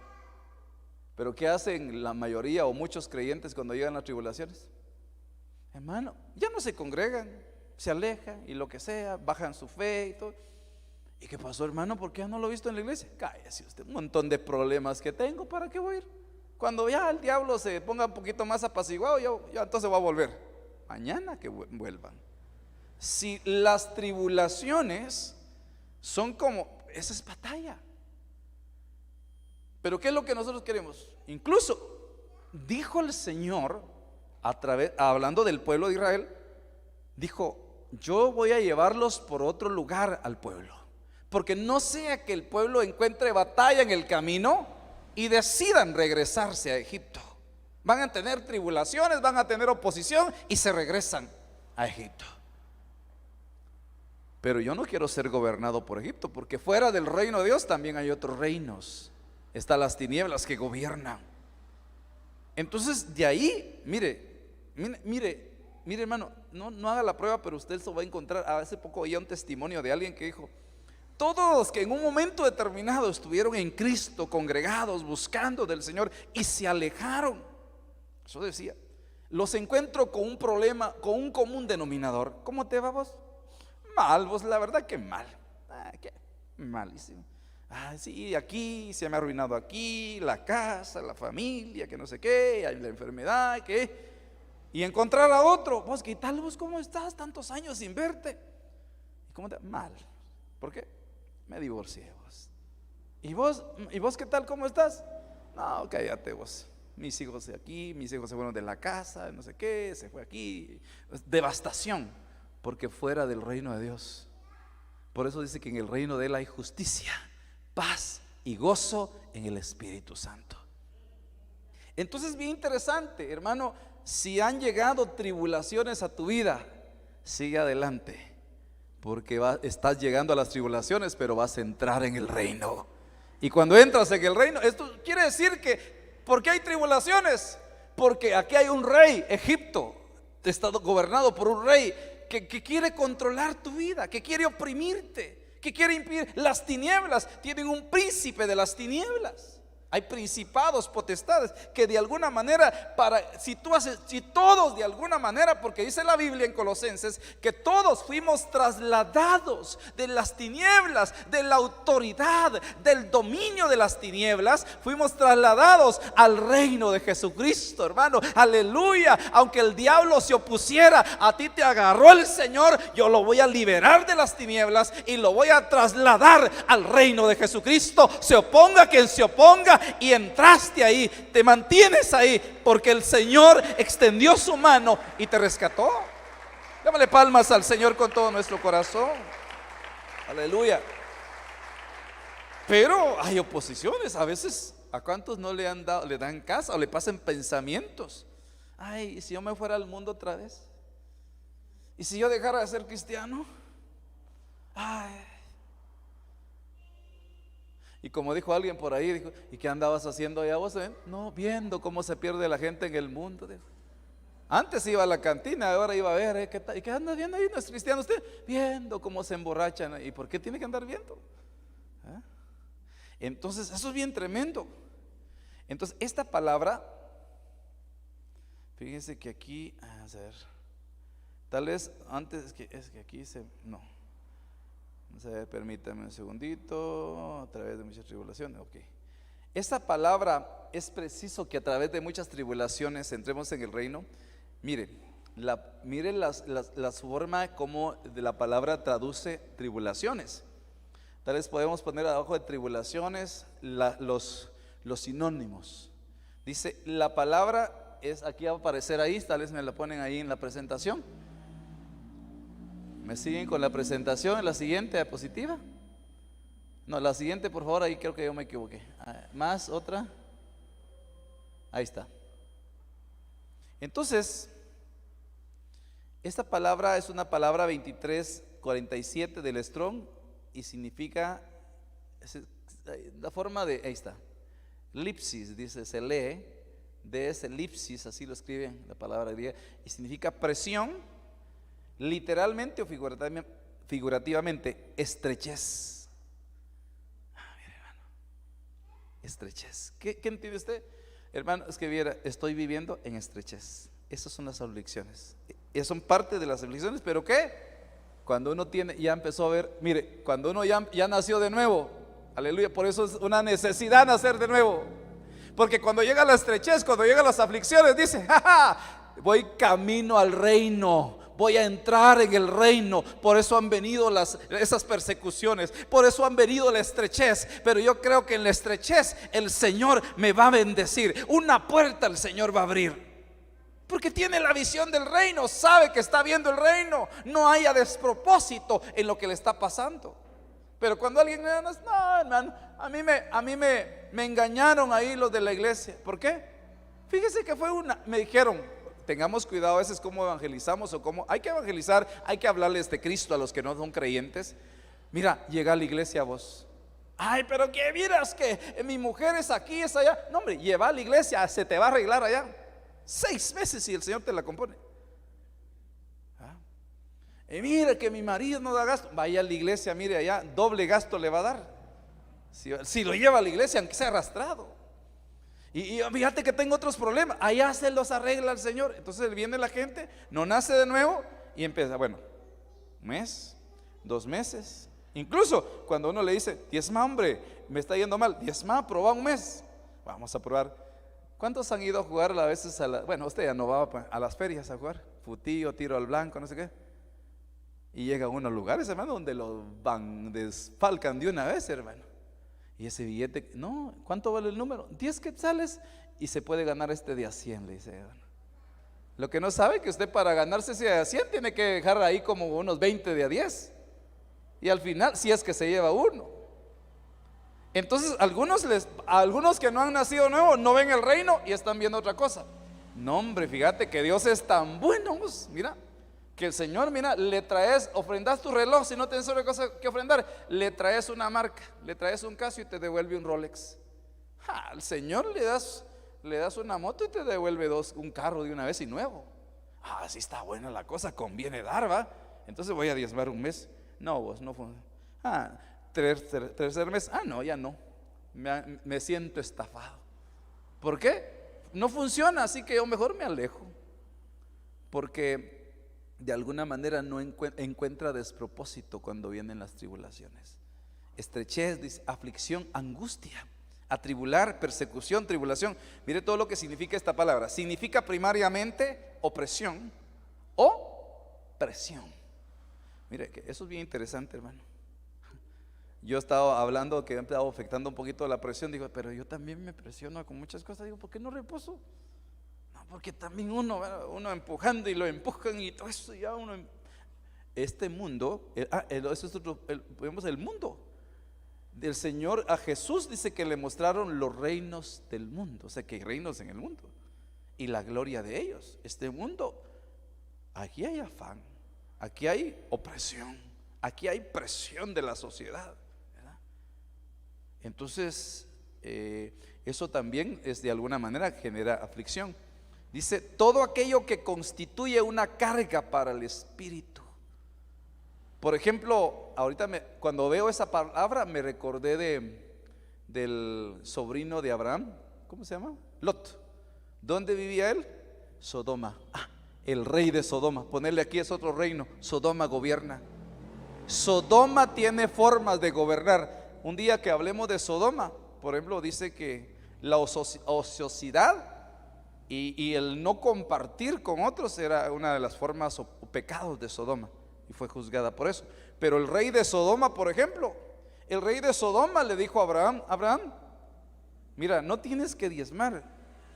Pero ¿qué hacen la mayoría o muchos creyentes cuando llegan las tribulaciones? Hermano, ya no se congregan, se alejan y lo que sea, bajan su fe y todo. ¿Y qué pasó, hermano? ¿Por qué ya no lo he visto en la iglesia? Cállese usted, un montón de problemas que tengo, ¿para qué voy a ir? Cuando ya el diablo se ponga un poquito más apaciguado, yo entonces voy a volver. Mañana que vuelvan. Si las tribulaciones son como, esa es batalla. Pero ¿qué es lo que nosotros queremos? Incluso dijo el Señor, hablando del pueblo de Israel, dijo: yo voy a llevarlos por otro lugar al pueblo, porque no sea que el pueblo encuentre batalla en el camino y decidan regresarse a Egipto. Van a tener tribulaciones, van a tener oposición y se regresan a Egipto. Pero yo no quiero ser gobernado por Egipto, porque fuera del reino de Dios también hay otros reinos. Están las tinieblas que gobiernan. Entonces de ahí, mire hermano, no haga la prueba, pero usted se va a encontrar. Hace poco oía un testimonio de alguien que dijo: todos los que en un momento determinado estuvieron en Cristo, congregados, buscando del Señor, y se alejaron, eso decía, los encuentro con un problema, con un común denominador. ¿Cómo te va vos? Mal, vos, la verdad que mal. ¿Qué? Malísimo. Sí, aquí se me ha arruinado, aquí la casa, la familia, que no sé qué, hay la enfermedad, que... Y encontrar a otro: vos, ¿qué tal vos? ¿Cómo estás? Tantos años sin verte. ¿Y cómo te? Mal. ¿Por qué? Me divorcié, vos. ¿Y vos qué tal? ¿Cómo estás? No, cállate vos. Mis hijos de aquí, mis hijos se fueron de la casa, no sé qué, se fue aquí. Devastación, porque fuera del reino de Dios. Por eso dice que en el reino de Él hay justicia, paz y gozo en el Espíritu Santo. Entonces, bien interesante, hermano. Si han llegado tribulaciones a tu vida, sigue adelante, porque estás llegando a las tribulaciones, pero vas a entrar en el reino. Y cuando entras en el reino, esto quiere decir que, ¿por qué hay tribulaciones? Porque aquí hay un rey. Egipto está gobernado por un rey que quiere controlar tu vida, que quiere oprimirte, que quiere impedir. Las tinieblas tienen un príncipe de las tinieblas. Hay principados, potestades que de alguna manera, si todos de alguna manera, porque dice la Biblia en Colosenses que todos fuimos trasladados de las tinieblas, de la autoridad, del dominio de las tinieblas, fuimos trasladados al reino de Jesucristo, hermano. Aleluya. Aunque el diablo se opusiera, a ti te agarró el Señor. Yo lo voy a liberar de las tinieblas y lo voy a trasladar al reino de Jesucristo. Se oponga quien se oponga, y entraste ahí, te mantienes ahí, porque el Señor extendió su mano y te rescató. Démosle palmas al Señor con todo nuestro corazón. Aleluya. Pero hay oposiciones. A veces, ¿a cuántos no le dan casa o le pasan pensamientos? ¿Y si yo me fuera al mundo otra vez? ¿Y si yo dejara de ser cristiano? Y como dijo alguien por ahí, dijo: ¿y qué andabas haciendo allá vos? No, viendo cómo se pierde la gente en el mundo. Antes iba a la cantina, ahora iba a ver, ¿qué tal? ¿Y qué anda viendo ahí? ¿No es cristiano usted? Viendo cómo se emborrachan. ¿Y por qué tiene que andar viendo? Entonces, eso es bien tremendo. Entonces, esta palabra, fíjense que aquí, a ver, tal vez antes, es que aquí no. Permítame un segundito. A través de muchas tribulaciones. Ok. Esta palabra es preciso que a través de muchas tribulaciones entremos en el reino. Mire la forma como de la palabra traduce tribulaciones. Tal vez podemos poner abajo de tribulaciones los sinónimos. Dice, la palabra es, aquí va a aparecer ahí, tal vez me la ponen ahí en la presentación. ¿Me siguen con la presentación? ¿La siguiente diapositiva? No, la siguiente, por favor. Ahí creo que yo me equivoqué. Más, otra. Ahí está. Entonces, esta palabra es una palabra 2347 del Strong y significa, la forma de, ahí está, lipsis, dice, se lee de ese lipsis, así lo escriben la palabra griega, y significa presión. Literalmente o figurativamente, estrechez. Estrechez. ¿Qué entiende usted? Hermano, es que viera, estoy viviendo en estrechez. Esas son las aflicciones. Esas son parte de las aflicciones, pero ¿qué? Cuando uno ya empezó a ver, mire, cuando uno ya nació de nuevo, aleluya, por eso es una necesidad nacer de nuevo. Porque cuando llega la estrechez, cuando llegan las aflicciones, dice, ¡ja! Voy camino al reino, voy a entrar en el reino. Por eso han venido esas persecuciones, por eso han venido la estrechez. Pero yo creo que en la estrechez el Señor me va a bendecir. Una puerta el Señor va a abrir, porque tiene la visión del reino, sabe que está viendo el reino. No haya despropósito en lo que le está pasando. Pero cuando alguien me dice, no, hermano, a mí me engañaron ahí los de la iglesia. ¿Por qué? Fíjese que me dijeron, tengamos cuidado a veces cómo evangelizamos o cómo hay que evangelizar, hay que hablarles de Cristo a los que no son creyentes. Mira, llega a la iglesia vos. Ay, pero que miras que mi mujer es aquí, es allá. No, hombre, lleva a la iglesia, se te va a arreglar allá. 6 meses y el Señor te la compone. Y mire que mi marido no da gasto. Vaya a la iglesia, mire allá, doble gasto le va a dar. Si lo lleva a la iglesia, aunque sea arrastrado. Y fíjate que tengo otros problemas. Allá se los arregla el Señor. Entonces viene la gente, no nace de nuevo y empieza, bueno, 1 mes, 2 meses. Incluso cuando uno le dice, diezma, hombre, me está yendo mal, diezma, proba 1 mes. Vamos a probar. ¿Cuántos han ido a jugar a veces bueno, usted ya no va a las ferias a jugar? Futillo, tiro al blanco, no sé qué. Y llega uno a lugares, hermano, donde lo desfalcan de una vez, hermano. Y ese billete, no, ¿cuánto vale el número? 10 quetzales y se puede ganar este de a 100, le dice, hermano. Lo que no sabe que usted para ganarse ese de a 100 tiene que dejar ahí como unos 20 de a 10. Y al final, si es que se lleva uno. Entonces, algunos que no han nacido nuevo no ven el reino y están viendo otra cosa. No, hombre, fíjate que Dios es tan bueno, mira. Que el Señor, mira, le traes, ofrendas tu reloj, si no tienes otra cosa que ofrendar, le traes una marca, le traes un Casio y te devuelve un Rolex. Al Señor le das una moto y te devuelve un carro de una vez y nuevo. Así está buena la cosa, conviene dar, ¿va? Entonces voy a diezmar 1 mes. No, vos no fue. Tercer mes, no, ya no. Me siento estafado. ¿Por qué? No funciona, así que yo mejor me alejo. Porque de alguna manera no encuentra despropósito cuando vienen las tribulaciones. Estrechez, dice, aflicción, angustia, atribular, persecución, tribulación. Mire todo lo que significa esta palabra. Significa primariamente opresión o presión. Mire, que eso es bien interesante, hermano. Yo estaba hablando que me estaba afectando un poquito la presión. Digo, pero yo también me presiono con muchas cosas. Digo, ¿por qué no reposo? Porque también uno empujando y lo empujan y todo eso ya uno. Este mundo, vemos el mundo del Señor. A Jesús dice que le mostraron los reinos del mundo. O sea que hay reinos en el mundo y la gloria de ellos. Este mundo, aquí hay afán, aquí hay opresión, aquí hay presión de la sociedad, ¿verdad? Entonces eso también es de alguna manera genera aflicción. Dice, todo aquello que constituye una carga para el espíritu. Por ejemplo, ahorita cuando veo esa palabra me recordé del sobrino de Abraham. ¿Cómo se llama? Lot. ¿Dónde vivía él? Sodoma. El rey de Sodoma. Ponerle aquí es otro reino. Sodoma gobierna. Sodoma tiene formas de gobernar. Un día que hablemos de Sodoma, por ejemplo, dice que la ociosidad y el no compartir con otros era una de las formas o pecados de Sodoma, y fue juzgada por eso. Pero el rey de Sodoma, por ejemplo, el rey de Sodoma le dijo a Abraham, mira, no tienes que diezmar,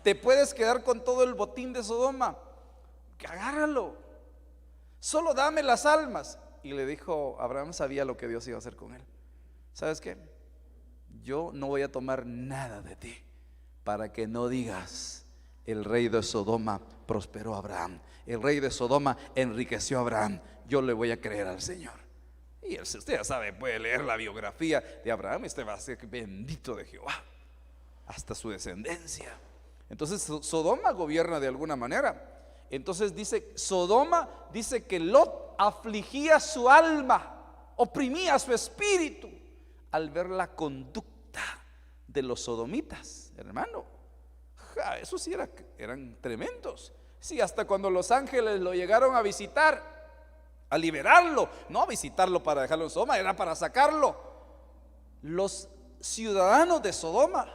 te puedes quedar con todo el botín de Sodoma, agárralo, solo dame las almas. Y le dijo, Abraham sabía lo que Dios iba a hacer con él. ¿Sabes qué? Yo no voy a tomar nada de ti para que no digas, el rey de Sodoma prosperó a Abraham, el rey de Sodoma enriqueció a Abraham. Yo le voy a creer al Señor. Y usted ya sabe, puede leer la biografía de Abraham, usted va a ser bendito de Jehová hasta su descendencia. Entonces Sodoma gobierna de alguna manera. Entonces dice, Sodoma dice que Lot afligía su alma, oprimía su espíritu al ver la conducta de los sodomitas, hermano. Esos sí eran tremendos. Sí, hasta cuando los ángeles lo llegaron a visitar, a liberarlo, no a visitarlo para dejarlo en Sodoma, era para sacarlo. Los ciudadanos de Sodoma,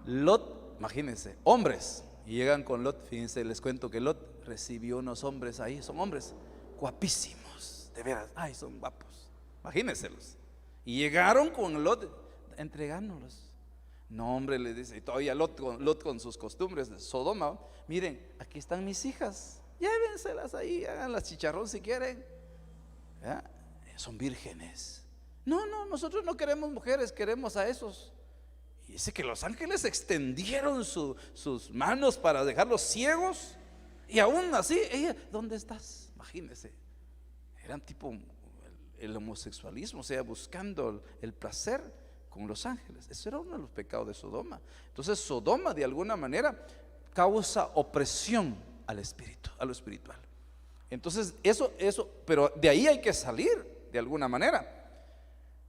Lot, imagínense, hombres, y llegan con Lot. Fíjense, les cuento que Lot recibió unos hombres ahí, son hombres guapísimos, de veras, ay, son guapos, imagínenselos. Y llegaron con Lot entregándolos. No, hombre, les dice, y todavía Lot con sus costumbres de Sodoma, miren, aquí están mis hijas, llévenselas ahí, hagan las chicharrón si quieren. ¿Ya? Son vírgenes. No, nosotros no queremos mujeres, queremos a esos. Y dice que los ángeles extendieron sus manos para dejarlos ciegos. Y aún así, ella, ¿dónde estás? Imagínense, eran tipo el homosexualismo, o sea, buscando el placer con los ángeles. Eso era uno de los pecados de Sodoma. Entonces Sodoma de alguna manera causa opresión al espíritu, a lo espiritual. Entonces eso, pero de ahí hay que salir de alguna manera.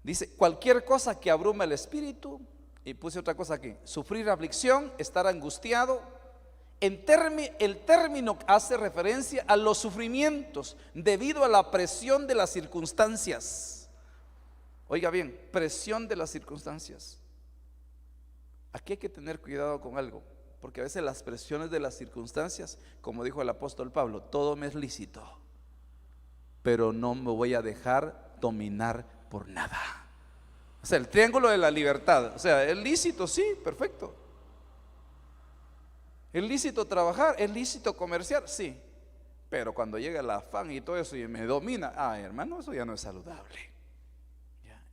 Dice, cualquier cosa que abruma el espíritu, y puse otra cosa aquí, sufrir aflicción, estar angustiado. El término hace referencia a los sufrimientos debido a la presión de las circunstancias. Oiga bien, presión de las circunstancias. Aquí hay que tener cuidado con algo, porque a veces las presiones de las circunstancias, como dijo el apóstol Pablo, todo me es lícito, pero no me voy a dejar dominar por nada. O sea, el triángulo de la libertad, o sea, es lícito, sí, perfecto. Es lícito trabajar, es lícito comerciar, sí, pero cuando llega el afán y todo eso y me domina, hermano, eso ya no es saludable.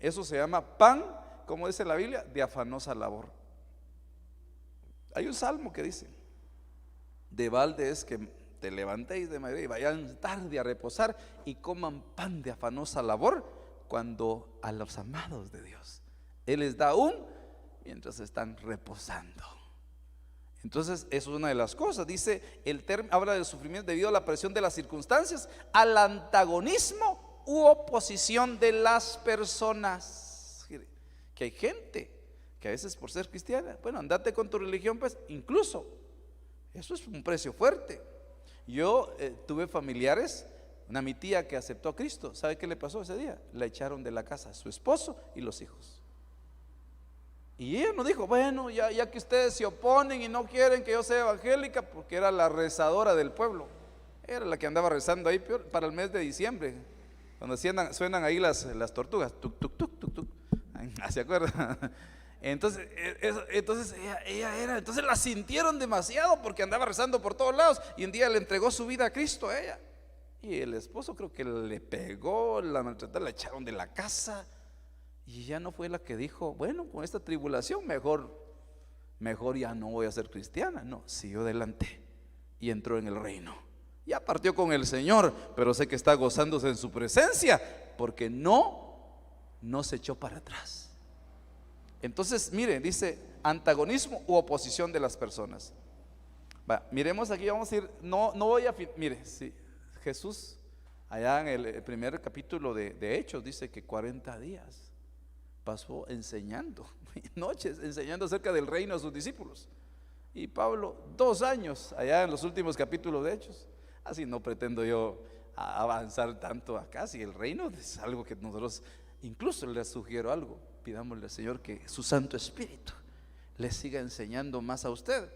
Eso se llama pan, como dice la Biblia, de afanosa labor. Hay un salmo que dice: de balde es que te levantéis de madrugada y vayan tarde a reposar y coman pan de afanosa labor, cuando a los amados de Dios Él les da aún mientras están reposando. Entonces eso es una de las cosas. Dice, habla del sufrimiento debido a la presión de las circunstancias, al antagonismo u oposición de las personas. Que hay gente que a veces por ser cristiana, bueno, andate con tu religión, pues incluso eso es un precio fuerte. Yo tuve familiares, mi tía que aceptó a Cristo. ¿Sabe qué le pasó ese día? La echaron de la casa, su esposo y los hijos. Y ella nos dijo, bueno, ya que ustedes se oponen y no quieren que yo sea evangélica, porque era la rezadora del pueblo, era la que andaba rezando ahí para el mes de diciembre, cuando suenan ahí las tortugas, tuc, tuc, tuc, tuc, tuc. ¿Se acuerdan? Entonces ella era, entonces la sintieron demasiado porque andaba rezando por todos lados, y un día le entregó su vida a Cristo a ella. Y el esposo creo que le pegó, la maltrató, la echaron de la casa. Y ya no fue la que dijo, bueno, con esta tribulación mejor ya no voy a ser cristiana. No, siguió adelante y entró en el reino. Ya partió con el Señor, pero sé que está gozándose en su presencia, porque no se echó para atrás. Entonces, mire, dice antagonismo u oposición de las personas. Miremos aquí, vamos a ir, mire, sí, Jesús allá en el primer capítulo de Hechos dice que 40 días pasó enseñando, noches enseñando acerca del reino a sus discípulos. Y Pablo 2 años allá en los últimos capítulos de Hechos. Así no pretendo yo avanzar tanto acá, si el reino es algo que nosotros, incluso les sugiero algo, pidámosle al Señor que su Santo Espíritu le siga enseñando más a usted.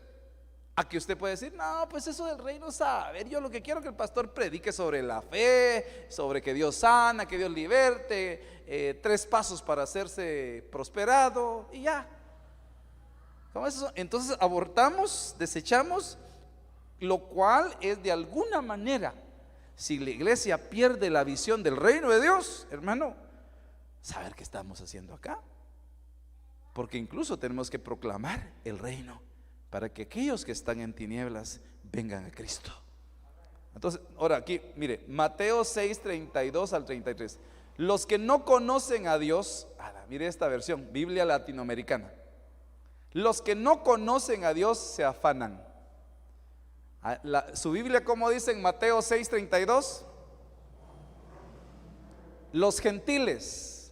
A que usted puede decir, no, pues eso del reino, saber, yo lo que quiero es que el pastor predique sobre la fe, sobre que Dios sana, que Dios liberte, 3 pasos para hacerse prosperado, y ya. ¿Cómo es eso? Entonces abortamos, desechamos, lo cual es de alguna manera, si la iglesia pierde la visión del reino de Dios, hermano, saber qué estamos haciendo acá, porque incluso tenemos que proclamar el reino para que aquellos que están en tinieblas vengan a Cristo. Entonces, ahora aquí, mire, Mateo 6, 32 al 33. Los que no conocen a Dios, mire esta versión, Biblia latinoamericana. Los que no conocen a Dios se afanan. Su Biblia, ¿cómo dice en Mateo 6, 32? Los gentiles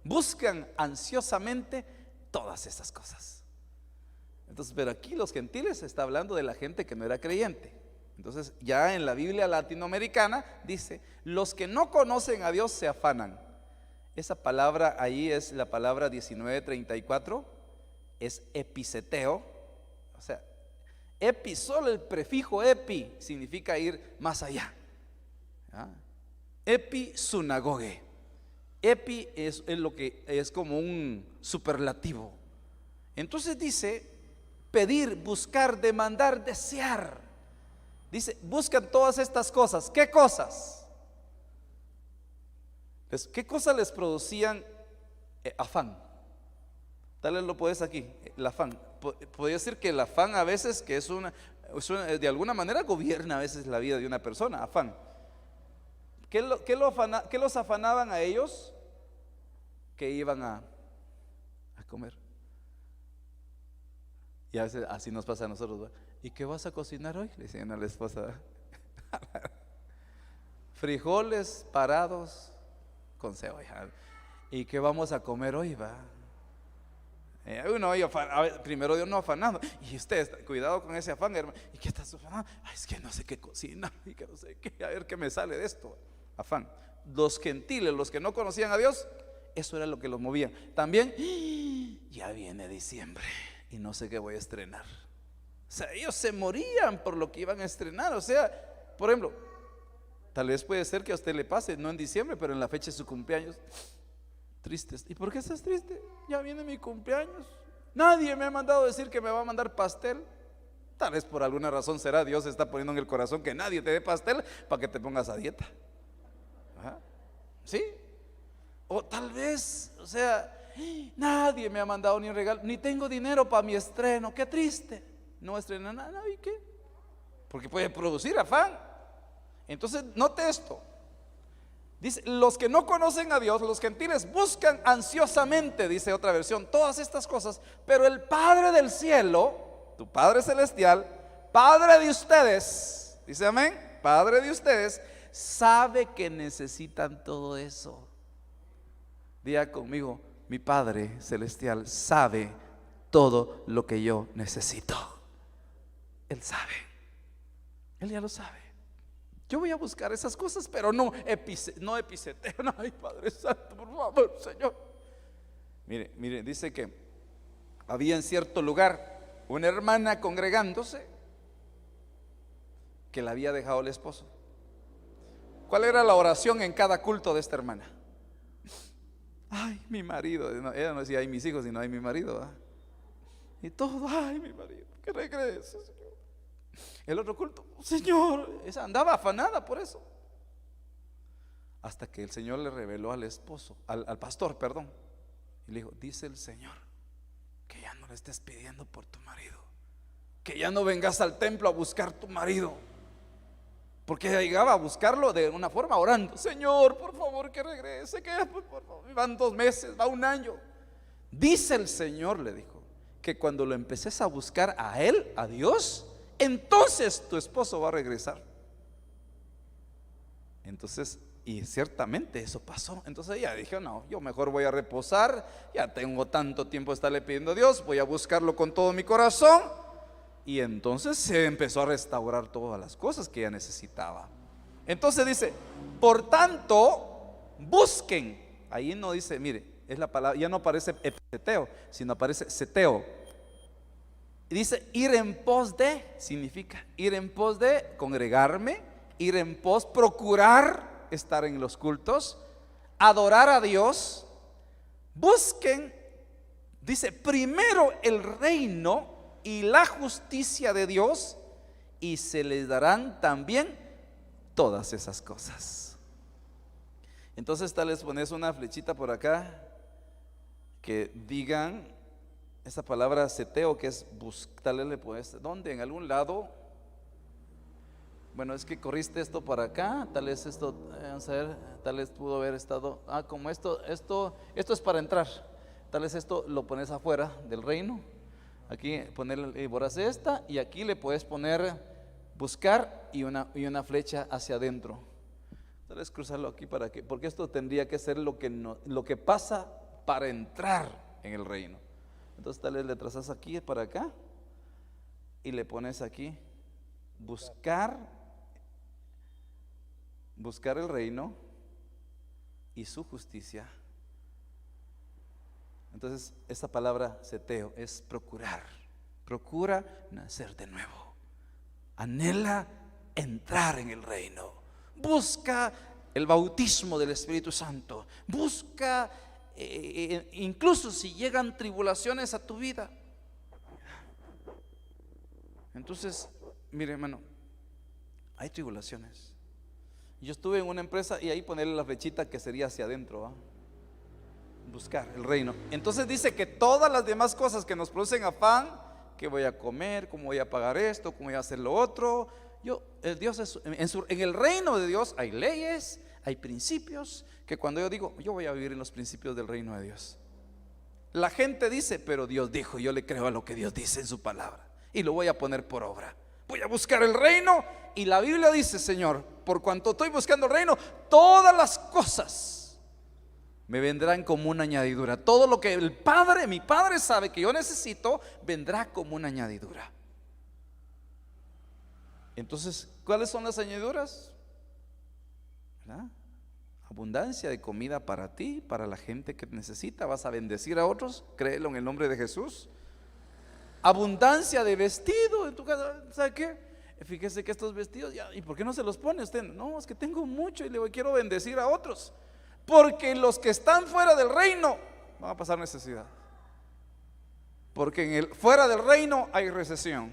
buscan ansiosamente todas esas cosas. Entonces, pero aquí los gentiles está hablando de la gente que no era creyente. Entonces, ya en la Biblia latinoamericana dice: los que no conocen a Dios se afanan. Esa palabra ahí es la palabra 1934, es episeteo. O sea, epi, solo el prefijo epi significa ir más allá. Epi sunagoge. Epi es lo que es como un superlativo. Entonces dice: pedir, buscar, demandar, desear. Dice: buscan todas estas cosas. ¿Qué cosas? ¿Qué cosas les producían afán? Tal vez lo puedes aquí, el afán. Podría decir que el afán a veces, que es de alguna manera gobierna a veces la vida de una persona. Afán. ¿Qué los afanaban a ellos? Que iban a comer. Y a veces así nos pasa a nosotros, ¿verdad? ¿Y qué vas a cocinar hoy?, le decían a la esposa. Frijoles parados con cebolla. ¿Y qué vamos a comer hoy, va? Uno primero Dios no afanando. Y usted, cuidado con ese afán, hermano. ¿Y qué estás afanando? Es que no sé qué cocina, y que no sé qué, a ver qué me sale de esto. Afán. Los gentiles, los que no conocían a Dios, eso era lo que los movía. También, ya viene diciembre y no sé qué voy a estrenar. O sea, ellos se morían por lo que iban a estrenar. O sea, por ejemplo, tal vez puede ser que a usted le pase, no en diciembre, pero en la fecha de su cumpleaños, tristes. ¿Y por qué estás triste? Ya viene mi cumpleaños. Nadie me ha mandado decir que me va a mandar pastel. Tal vez por alguna razón será, Dios está poniendo en el corazón que nadie te dé pastel para que te pongas a dieta. ¿Sí? O tal vez, o sea, nadie me ha mandado ni un regalo, ni tengo dinero para mi estreno. Qué triste. No estrena nada. ¿Y qué? Porque puede producir afán. Entonces, note esto. Dice: los que no conocen a Dios, los gentiles, buscan ansiosamente, dice otra versión, todas estas cosas, pero el Padre del cielo, tu Padre celestial, Padre de ustedes, dice amén, Padre de ustedes, sabe que necesitan todo eso. Diga conmigo: mi Padre celestial sabe todo lo que yo necesito. Él sabe, Él ya lo sabe. Yo voy a buscar esas cosas, pero no episeteo. No, ay, Padre Santo, por favor, Señor. Mire, dice que había en cierto lugar una hermana congregándose que la había dejado el esposo. ¿Cuál era la oración en cada culto de esta hermana? Ay, mi marido. Ella no decía ay mis hijos, sino ay mi marido, ¿verdad? Y todo, ay mi marido, que regrese, Señor. El otro culto, Señor, esa andaba afanada por eso. Hasta que el Señor le reveló al esposo, al pastor, perdón, y le dijo: dice el Señor que ya no le estés pidiendo por tu marido, que ya no vengas al templo a buscar tu marido. Porque ella llegaba a buscarlo de una forma orando: Señor, por favor que regrese, que por favor, van 2 meses, va 1 año. Dice el Señor, le dijo, que cuando lo empeces a buscar a Él, a Dios, entonces tu esposo va a regresar. Entonces, y ciertamente eso pasó. Entonces ella dijo: no, yo mejor voy a reposar, ya tengo tanto tiempo de estarle pidiendo a Dios, voy a buscarlo con todo mi corazón. Y entonces se empezó a restaurar todas las cosas que ella necesitaba. Entonces dice: por tanto, busquen. Ahí no dice, mire, es la palabra, ya no aparece episeteo, sino aparece seteo. Y dice: ir en pos de, significa ir en pos de congregarme, ir en pos, procurar estar en los cultos, adorar a Dios. Busquen, dice, primero el reino y la justicia de Dios, y se les darán también todas esas cosas. Entonces tal vez pones una flechita por acá que digan esa palabra seteo, que es tal vez le puedes, ¿dónde? En algún lado. Bueno, es que corriste esto para acá, tal vez esto, vamos a ver, tal vez pudo haber estado, como esto es para entrar, tal vez esto lo pones afuera del reino. Aquí ponerle, borras esta, y aquí le puedes poner buscar y una flecha hacia adentro. Tal vez cruzarlo aquí para que, porque esto tendría que ser lo que pasa para entrar en el reino. Entonces tal vez le trazas aquí para acá y le pones aquí buscar el reino y su justicia. Entonces esa palabra seteo es procurar. Procura nacer de nuevo. Anhela entrar en el reino. Busca el bautismo del Espíritu Santo. Busca, incluso si llegan tribulaciones a tu vida. Entonces, mire, hermano, hay tribulaciones. Yo estuve en una empresa y ahí ponerle la flechita que sería hacia adentro, ¿eh? Buscar el reino. Entonces dice que todas las demás cosas que nos producen afán, que voy a comer, cómo voy a pagar esto, cómo voy a hacer lo otro. Dios es, en el reino de Dios hay leyes, hay principios, que cuando yo digo, yo voy a vivir en los principios del reino de Dios. La gente dice, pero Dios dijo, yo le creo a lo que Dios dice en su palabra y lo voy a poner por obra. Voy a buscar el reino y la Biblia dice, Señor, por cuanto estoy buscando el reino, todas las cosas me vendrán como una añadidura. Todo lo que mi Padre sabe que yo necesito, vendrá como una añadidura. Entonces, ¿cuáles son las añadiduras? ¿Verdad? Abundancia de comida para ti, para la gente que necesita. Vas a bendecir a otros, créelo en el nombre de Jesús. Abundancia de vestido en tu casa. ¿Sabe qué? Fíjese que estos vestidos, ¿y por qué no se los pone usted? No, es que tengo mucho y le quiero bendecir a otros. Porque los que están fuera del reino van a pasar necesidad. Porque fuera del reino hay recesión.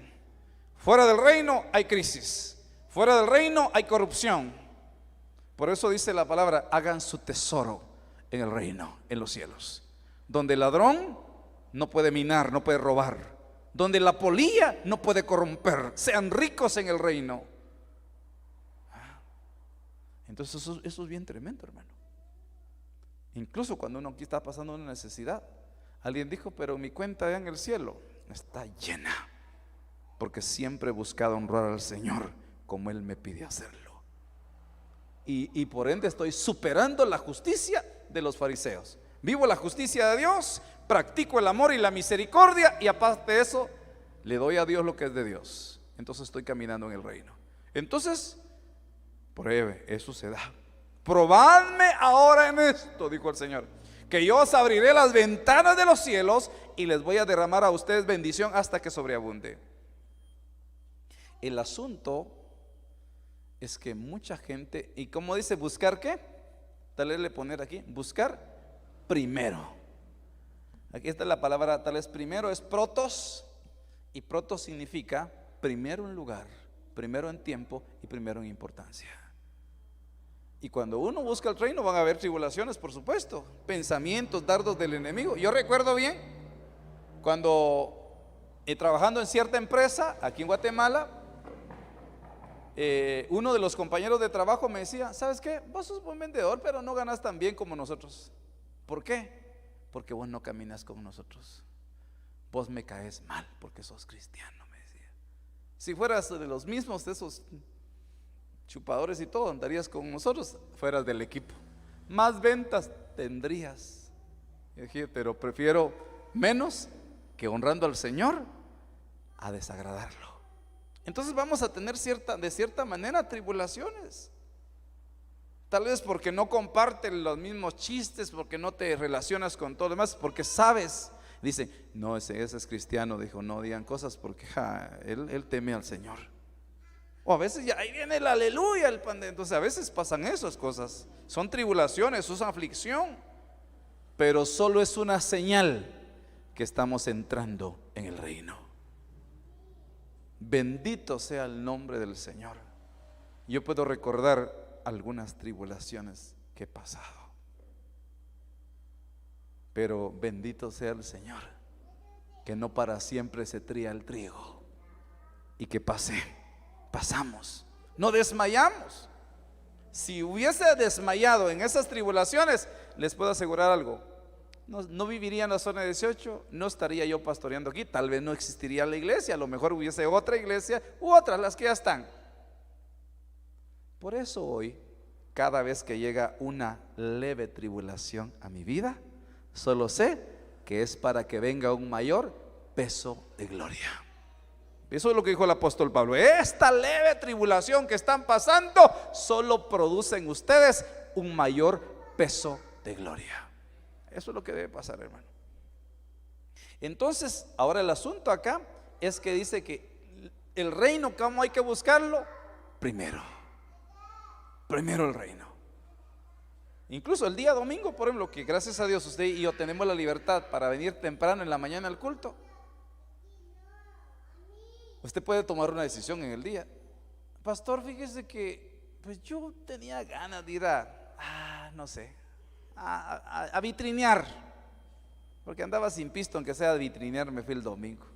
Fuera del reino hay crisis. Fuera del reino hay corrupción. Por eso dice la palabra, hagan su tesoro en el reino, en los cielos, donde el ladrón no puede minar, no puede robar, donde la polilla no puede corromper. Sean ricos en el reino. Entonces eso es bien tremendo, hermano. Incluso cuando uno aquí está pasando una necesidad, alguien dijo, pero mi cuenta allá en el cielo está llena, porque siempre he buscado honrar al Señor como Él me pide hacerlo. Y por ende estoy superando la justicia de los fariseos. Vivo la justicia de Dios, practico el amor y la misericordia, y aparte de eso le doy a Dios lo que es de Dios. Entonces estoy caminando en el reino. Entonces, pruebe, eso se da. Probadme ahora en esto, dijo el Señor, que yo os abriré las ventanas de los cielos y les voy a derramar a ustedes bendición hasta que sobreabunde. El asunto es que mucha gente, y como dice, buscar ¿qué? Tal vez le poner aquí, buscar primero. Aquí está la palabra, tal vez primero es protos, y protos significa primero en lugar, primero en tiempo y primero en importancia. Y cuando uno busca el reino van a haber tribulaciones, por supuesto, pensamientos, dardos del enemigo. Yo recuerdo bien cuando trabajando en cierta empresa aquí en Guatemala, uno de los compañeros de trabajo me decía, ¿sabes qué? Vos sos buen vendedor, pero no ganas tan bien como nosotros. ¿Por qué? Porque vos no caminas como nosotros. Vos me caes mal porque sos cristiano, me decía. Si fueras de los mismos, de esos chupadores y todo, andarías con nosotros, fueras del equipo, más ventas tendrías. Y dije, pero prefiero menos que honrando al Señor a desagradarlo. Entonces vamos a tener de cierta manera tribulaciones. Tal vez porque no comparten los mismos chistes, porque no te relacionas con todo lo demás, porque sabes, dicen, no, ese es cristiano, dijo, no digan cosas porque él teme al Señor. O a veces ya ahí viene el aleluya, el pan de, entonces a veces pasan esas cosas. Son tribulaciones, es aflicción, pero solo es una señal que estamos entrando en el reino. Bendito sea el nombre del Señor. Yo puedo recordar algunas tribulaciones que he pasado, pero bendito sea el Señor, que no para siempre se tría el trigo, y que pasamos, no desmayamos. Si hubiese desmayado en esas tribulaciones, les puedo asegurar algo, no viviría en la zona 18, no estaría yo pastoreando aquí, tal vez no existiría la iglesia, a lo mejor hubiese otra iglesia u otras, las que ya están. Por eso hoy, cada vez que llega una leve tribulación a mi vida, Solo sé que es para que venga un mayor peso de gloria. Eso es lo que dijo el apóstol Pablo. Esta leve tribulación que están pasando solo produce en ustedes un mayor peso de gloria. Eso es lo que debe pasar, hermano. Entonces, ahora el asunto acá es que dice que el reino, ¿cómo hay que buscarlo? Primero el reino. Incluso el día domingo, por ejemplo, que gracias a Dios usted y yo tenemos la libertad para venir temprano en la mañana al culto, usted puede tomar una decisión en el día. Pastor, fíjese que pues yo tenía ganas de ir no sé, a vitrinear, porque andaba sin pisto, aunque sea de vitrinear, me fui el domingo.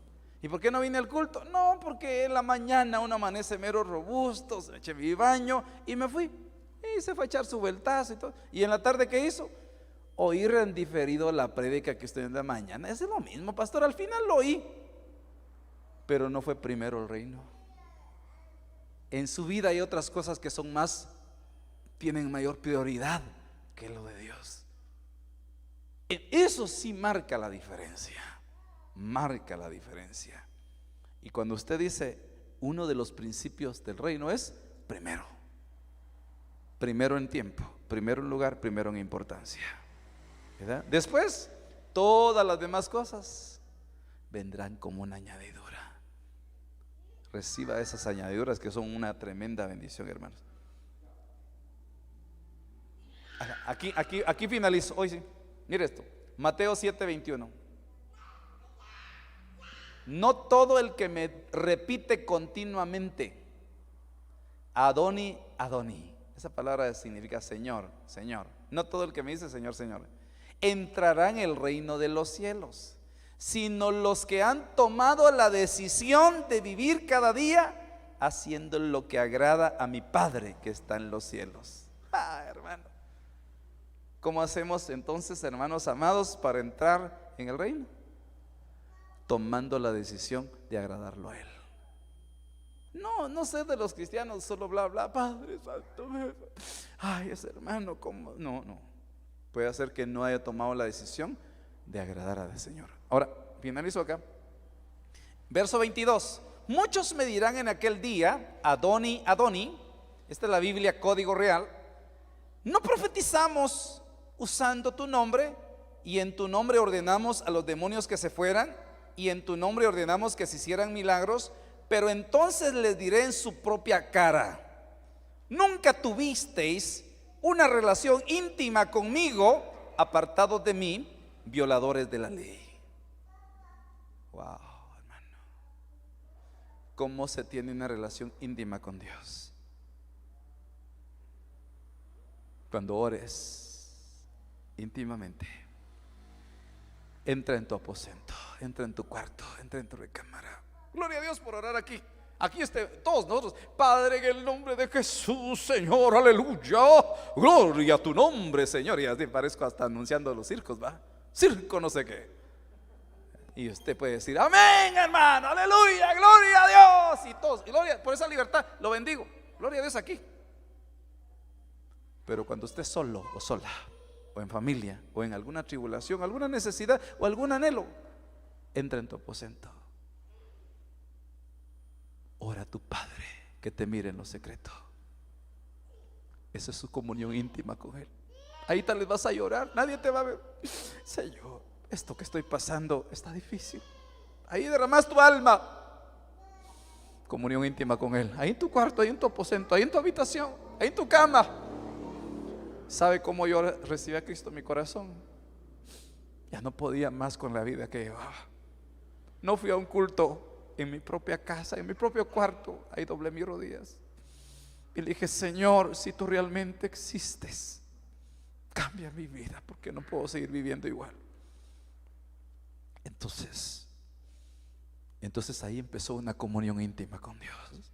¿Y por qué no vine al culto? No, porque en la mañana uno amanece mero robusto, se eché mi baño y me fui. Y se fue a echar su vueltazo y todo. ¿Y en la tarde qué hizo? Oír en diferido la prédica que usted en la mañana. Es lo mismo, pastor, al final lo oí, pero no fue primero el reino. En su vida hay otras cosas que son tienen mayor prioridad que lo de Dios. Eso sí marca la diferencia. Marca la diferencia. Y cuando usted dice, uno de los principios del reino es primero en tiempo, primero en lugar, primero en importancia, ¿verdad? Después todas las demás cosas vendrán como una añadidura. Reciba esas añadiduras que son una tremenda bendición, hermanos. Aquí finalizo hoy, sí. Mire esto, Mateo 7:21. No todo el que me repite continuamente, Adoni, Adoni, esa palabra significa Señor, Señor. No todo el que me dice Señor, Señor, entrará en el reino de los cielos, sino los que han tomado la decisión de vivir cada día haciendo lo que agrada a mi Padre que está en los cielos. Hermano, ¿cómo hacemos entonces, hermanos amados, para entrar en el reino? Tomando la decisión de agradarlo a Él. No sé de los cristianos solo bla bla, Padre Santo, ay, ese hermano, ¿cómo? No, puede ser que no haya tomado la decisión de agradar al Señor. Ahora, finalizo acá. Verso 22. Muchos me dirán en aquel día, Adoni, Adoni, esta es la Biblia Código Real, no profetizamos usando tu nombre, y en tu nombre ordenamos a los demonios que se fueran, y en tu nombre ordenamos que se hicieran milagros. Pero entonces les diré en su propia cara, nunca tuvisteis una relación íntima conmigo, apartados de mí, violadores de la ley. Wow, hermano, ¿cómo se tiene una relación íntima con Dios? Cuando ores íntimamente, entra en tu aposento, entra en tu cuarto, entra en tu recámara. Gloria a Dios por orar aquí. Aquí todos nosotros, Padre, en el nombre de Jesús, Señor, aleluya, gloria a tu nombre, Señor. Y así parezco hasta anunciando los circos, ¿va? Circo no sé qué. Y usted puede decir, amén, hermano, aleluya, gloria a Dios. Y todos, gloria, por esa libertad, lo bendigo. Gloria a Dios aquí. Pero cuando esté solo o sola, o en familia, o en alguna tribulación, alguna necesidad o algún anhelo, entra en tu aposento. Ora a tu Padre que te mire en lo secreto. Esa es su comunión íntima con Él. Ahí tal vez vas a llorar, nadie te va a ver. Señor, esto que estoy pasando está difícil. Ahí derramas tu alma. Comunión íntima con Él. Ahí en tu cuarto, ahí en tu aposento, ahí en tu habitación, ahí en tu cama. ¿Sabe cómo yo recibí a Cristo en mi corazón? Ya no podía más con la vida que llevaba. No fui a un culto en mi propia casa, en mi propio cuarto. Ahí doblé mis rodillas y le dije, Señor, si tú realmente existes, cambia mi vida, porque no puedo seguir viviendo igual. Entonces ahí empezó una comunión íntima con Dios.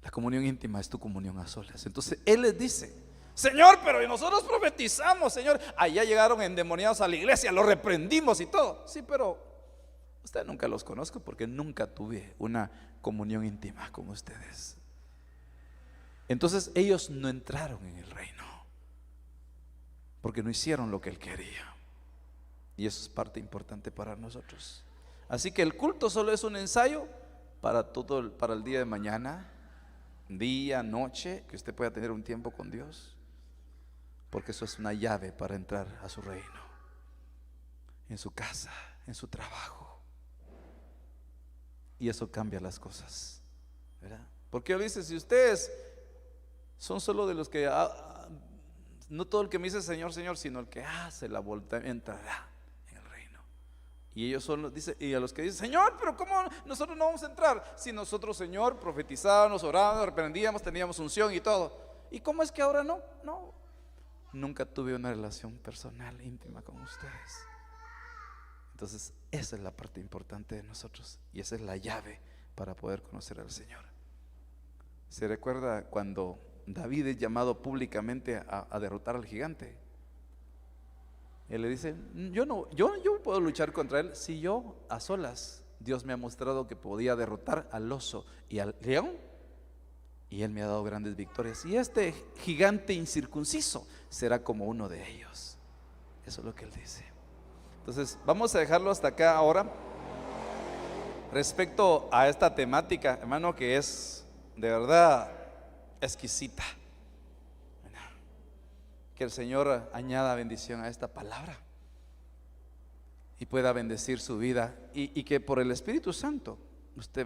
La comunión íntima es tu comunión a solas. Entonces Él les dice, Señor, pero nosotros profetizamos, Señor. Allá llegaron endemoniados a la iglesia, los reprendimos y todo. Sí, pero usted nunca los conozco porque nunca tuve una comunión íntima con ustedes. Entonces ellos no entraron en el reino porque no hicieron lo que Él quería. Y eso es parte importante para nosotros. Así que el culto solo es un ensayo para el día de mañana, día, noche, que usted pueda tener un tiempo con Dios, porque eso es una llave para entrar a su reino, en su casa, en su trabajo, y eso cambia las cosas, ¿verdad? Porque yo dice, si ustedes son solo de los que no todo el que me dice Señor, Señor, sino el que hace la voluntad entrará en el reino. Y ellos son, dice, y a los que dicen, Señor, pero ¿cómo nosotros no vamos a entrar? Si nosotros, Señor, profetizábamos, orábamos, reprendíamos, teníamos unción y todo. ¿Y cómo es que ahora no? No, nunca tuve una relación personal, íntima con ustedes. Entonces esa es la parte importante de nosotros, y esa es la llave para poder conocer al Señor. ¿Se recuerda cuando David es llamado públicamente a derrotar al gigante? Él le dice, yo puedo luchar contra él si yo a solas, Dios me ha mostrado que podía derrotar al oso y al león, y él me ha dado grandes victorias, y este gigante incircunciso será como uno de ellos. Eso es lo que él dice. Entonces vamos a dejarlo hasta acá ahora respecto a esta temática, hermano, que es de verdad exquisita. Que el Señor añada bendición a esta palabra y pueda bendecir su vida, y que por el Espíritu Santo usted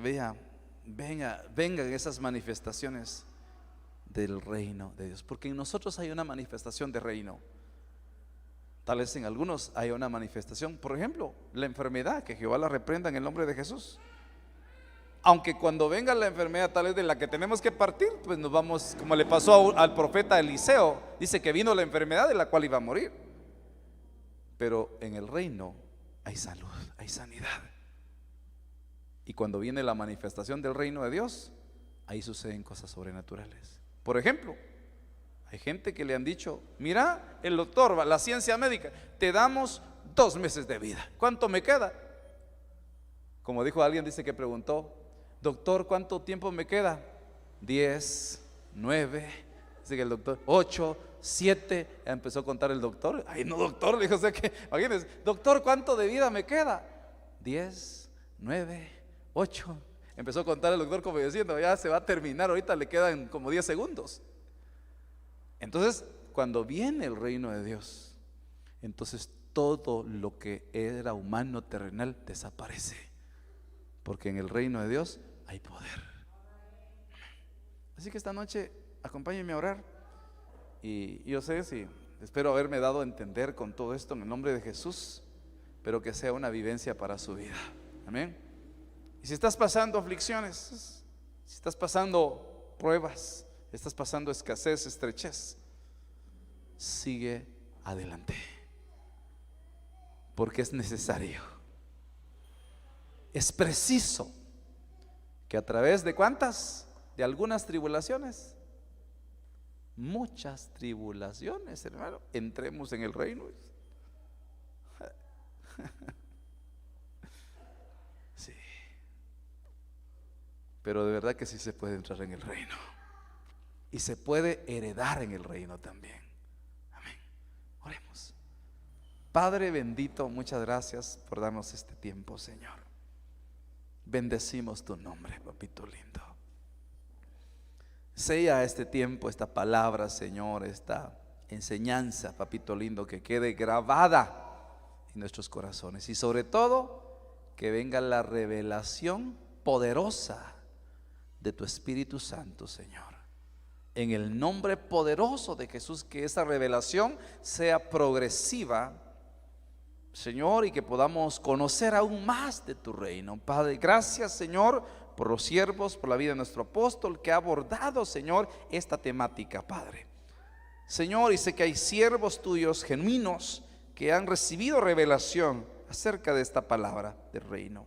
vengan esas manifestaciones del reino de Dios, porque en nosotros hay una manifestación de reino. Tal vez en algunos hay una manifestación, por ejemplo, la enfermedad, que Jehová la reprenda en el nombre de Jesús. Aunque cuando venga la enfermedad tal vez de la que tenemos que partir, pues nos vamos, como le pasó al profeta Eliseo, dice que vino la enfermedad de la cual iba a morir. Pero en el reino hay salud, hay sanidad. Y cuando viene la manifestación del reino de Dios, ahí suceden cosas sobrenaturales. Por ejemplo, hay gente que le han dicho, mira, el doctor, la ciencia médica, te damos 2 meses de vida, ¿cuánto me queda? Como dijo alguien, dice que preguntó, doctor, ¿cuánto tiempo me queda? 10, 9, dice que el doctor, 8, 7, empezó a contar el doctor. Ay, no, doctor, le dijo, o sea que, imagínense, doctor, ¿cuánto de vida me queda? 10, 9, 8, empezó a contar el doctor como diciendo, ya se va a terminar, ahorita le quedan como 10 segundos. Entonces, cuando viene el reino de Dios, entonces todo lo que era humano, terrenal, desaparece, porque en el reino de Dios hay poder. Así que esta noche acompáñenme a orar, y yo sé, si espero haberme dado a entender con todo esto en el nombre de Jesús, pero que sea una vivencia para su vida. Amén. Y si estás pasando aflicciones, si estás pasando pruebas, estás pasando escasez, estrechez, sigue adelante, porque es necesario, es preciso que a través de ¿cuántas? De algunas tribulaciones, muchas tribulaciones, hermano, entremos en el reino. Sí, pero de verdad que sí se puede entrar en el reino, y se puede heredar en el reino también. Amén. Oremos. Padre bendito, muchas gracias por darnos este tiempo, Señor. Bendecimos tu nombre, papito lindo. Sella este tiempo, esta palabra, Señor, esta enseñanza, papito lindo, que quede grabada en nuestros corazones, y sobre todo que venga la revelación poderosa de tu Espíritu Santo, Señor. En el nombre poderoso de Jesús, que esa revelación sea progresiva, Señor, y que podamos conocer aún más de tu reino. Padre, gracias, Señor, por los siervos, por la vida de nuestro apóstol, que ha abordado, Señor, esta temática, Padre. Señor, y sé que hay siervos tuyos genuinos que han recibido revelación acerca de esta palabra del reino.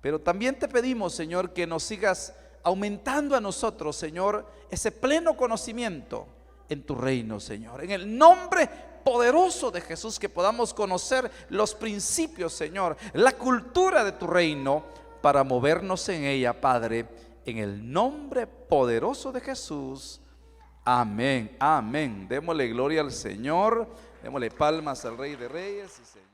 Pero también te pedimos, Señor, que nos sigas aumentando a nosotros, Señor, ese pleno conocimiento en tu reino, Señor. En el nombre poderoso de Jesús, que podamos conocer los principios, Señor, la cultura de tu reino, para movernos en ella, Padre, en el nombre poderoso de Jesús. Amén, amén. Démosle gloria al Señor, démosle palmas al Rey de Reyes y Señor.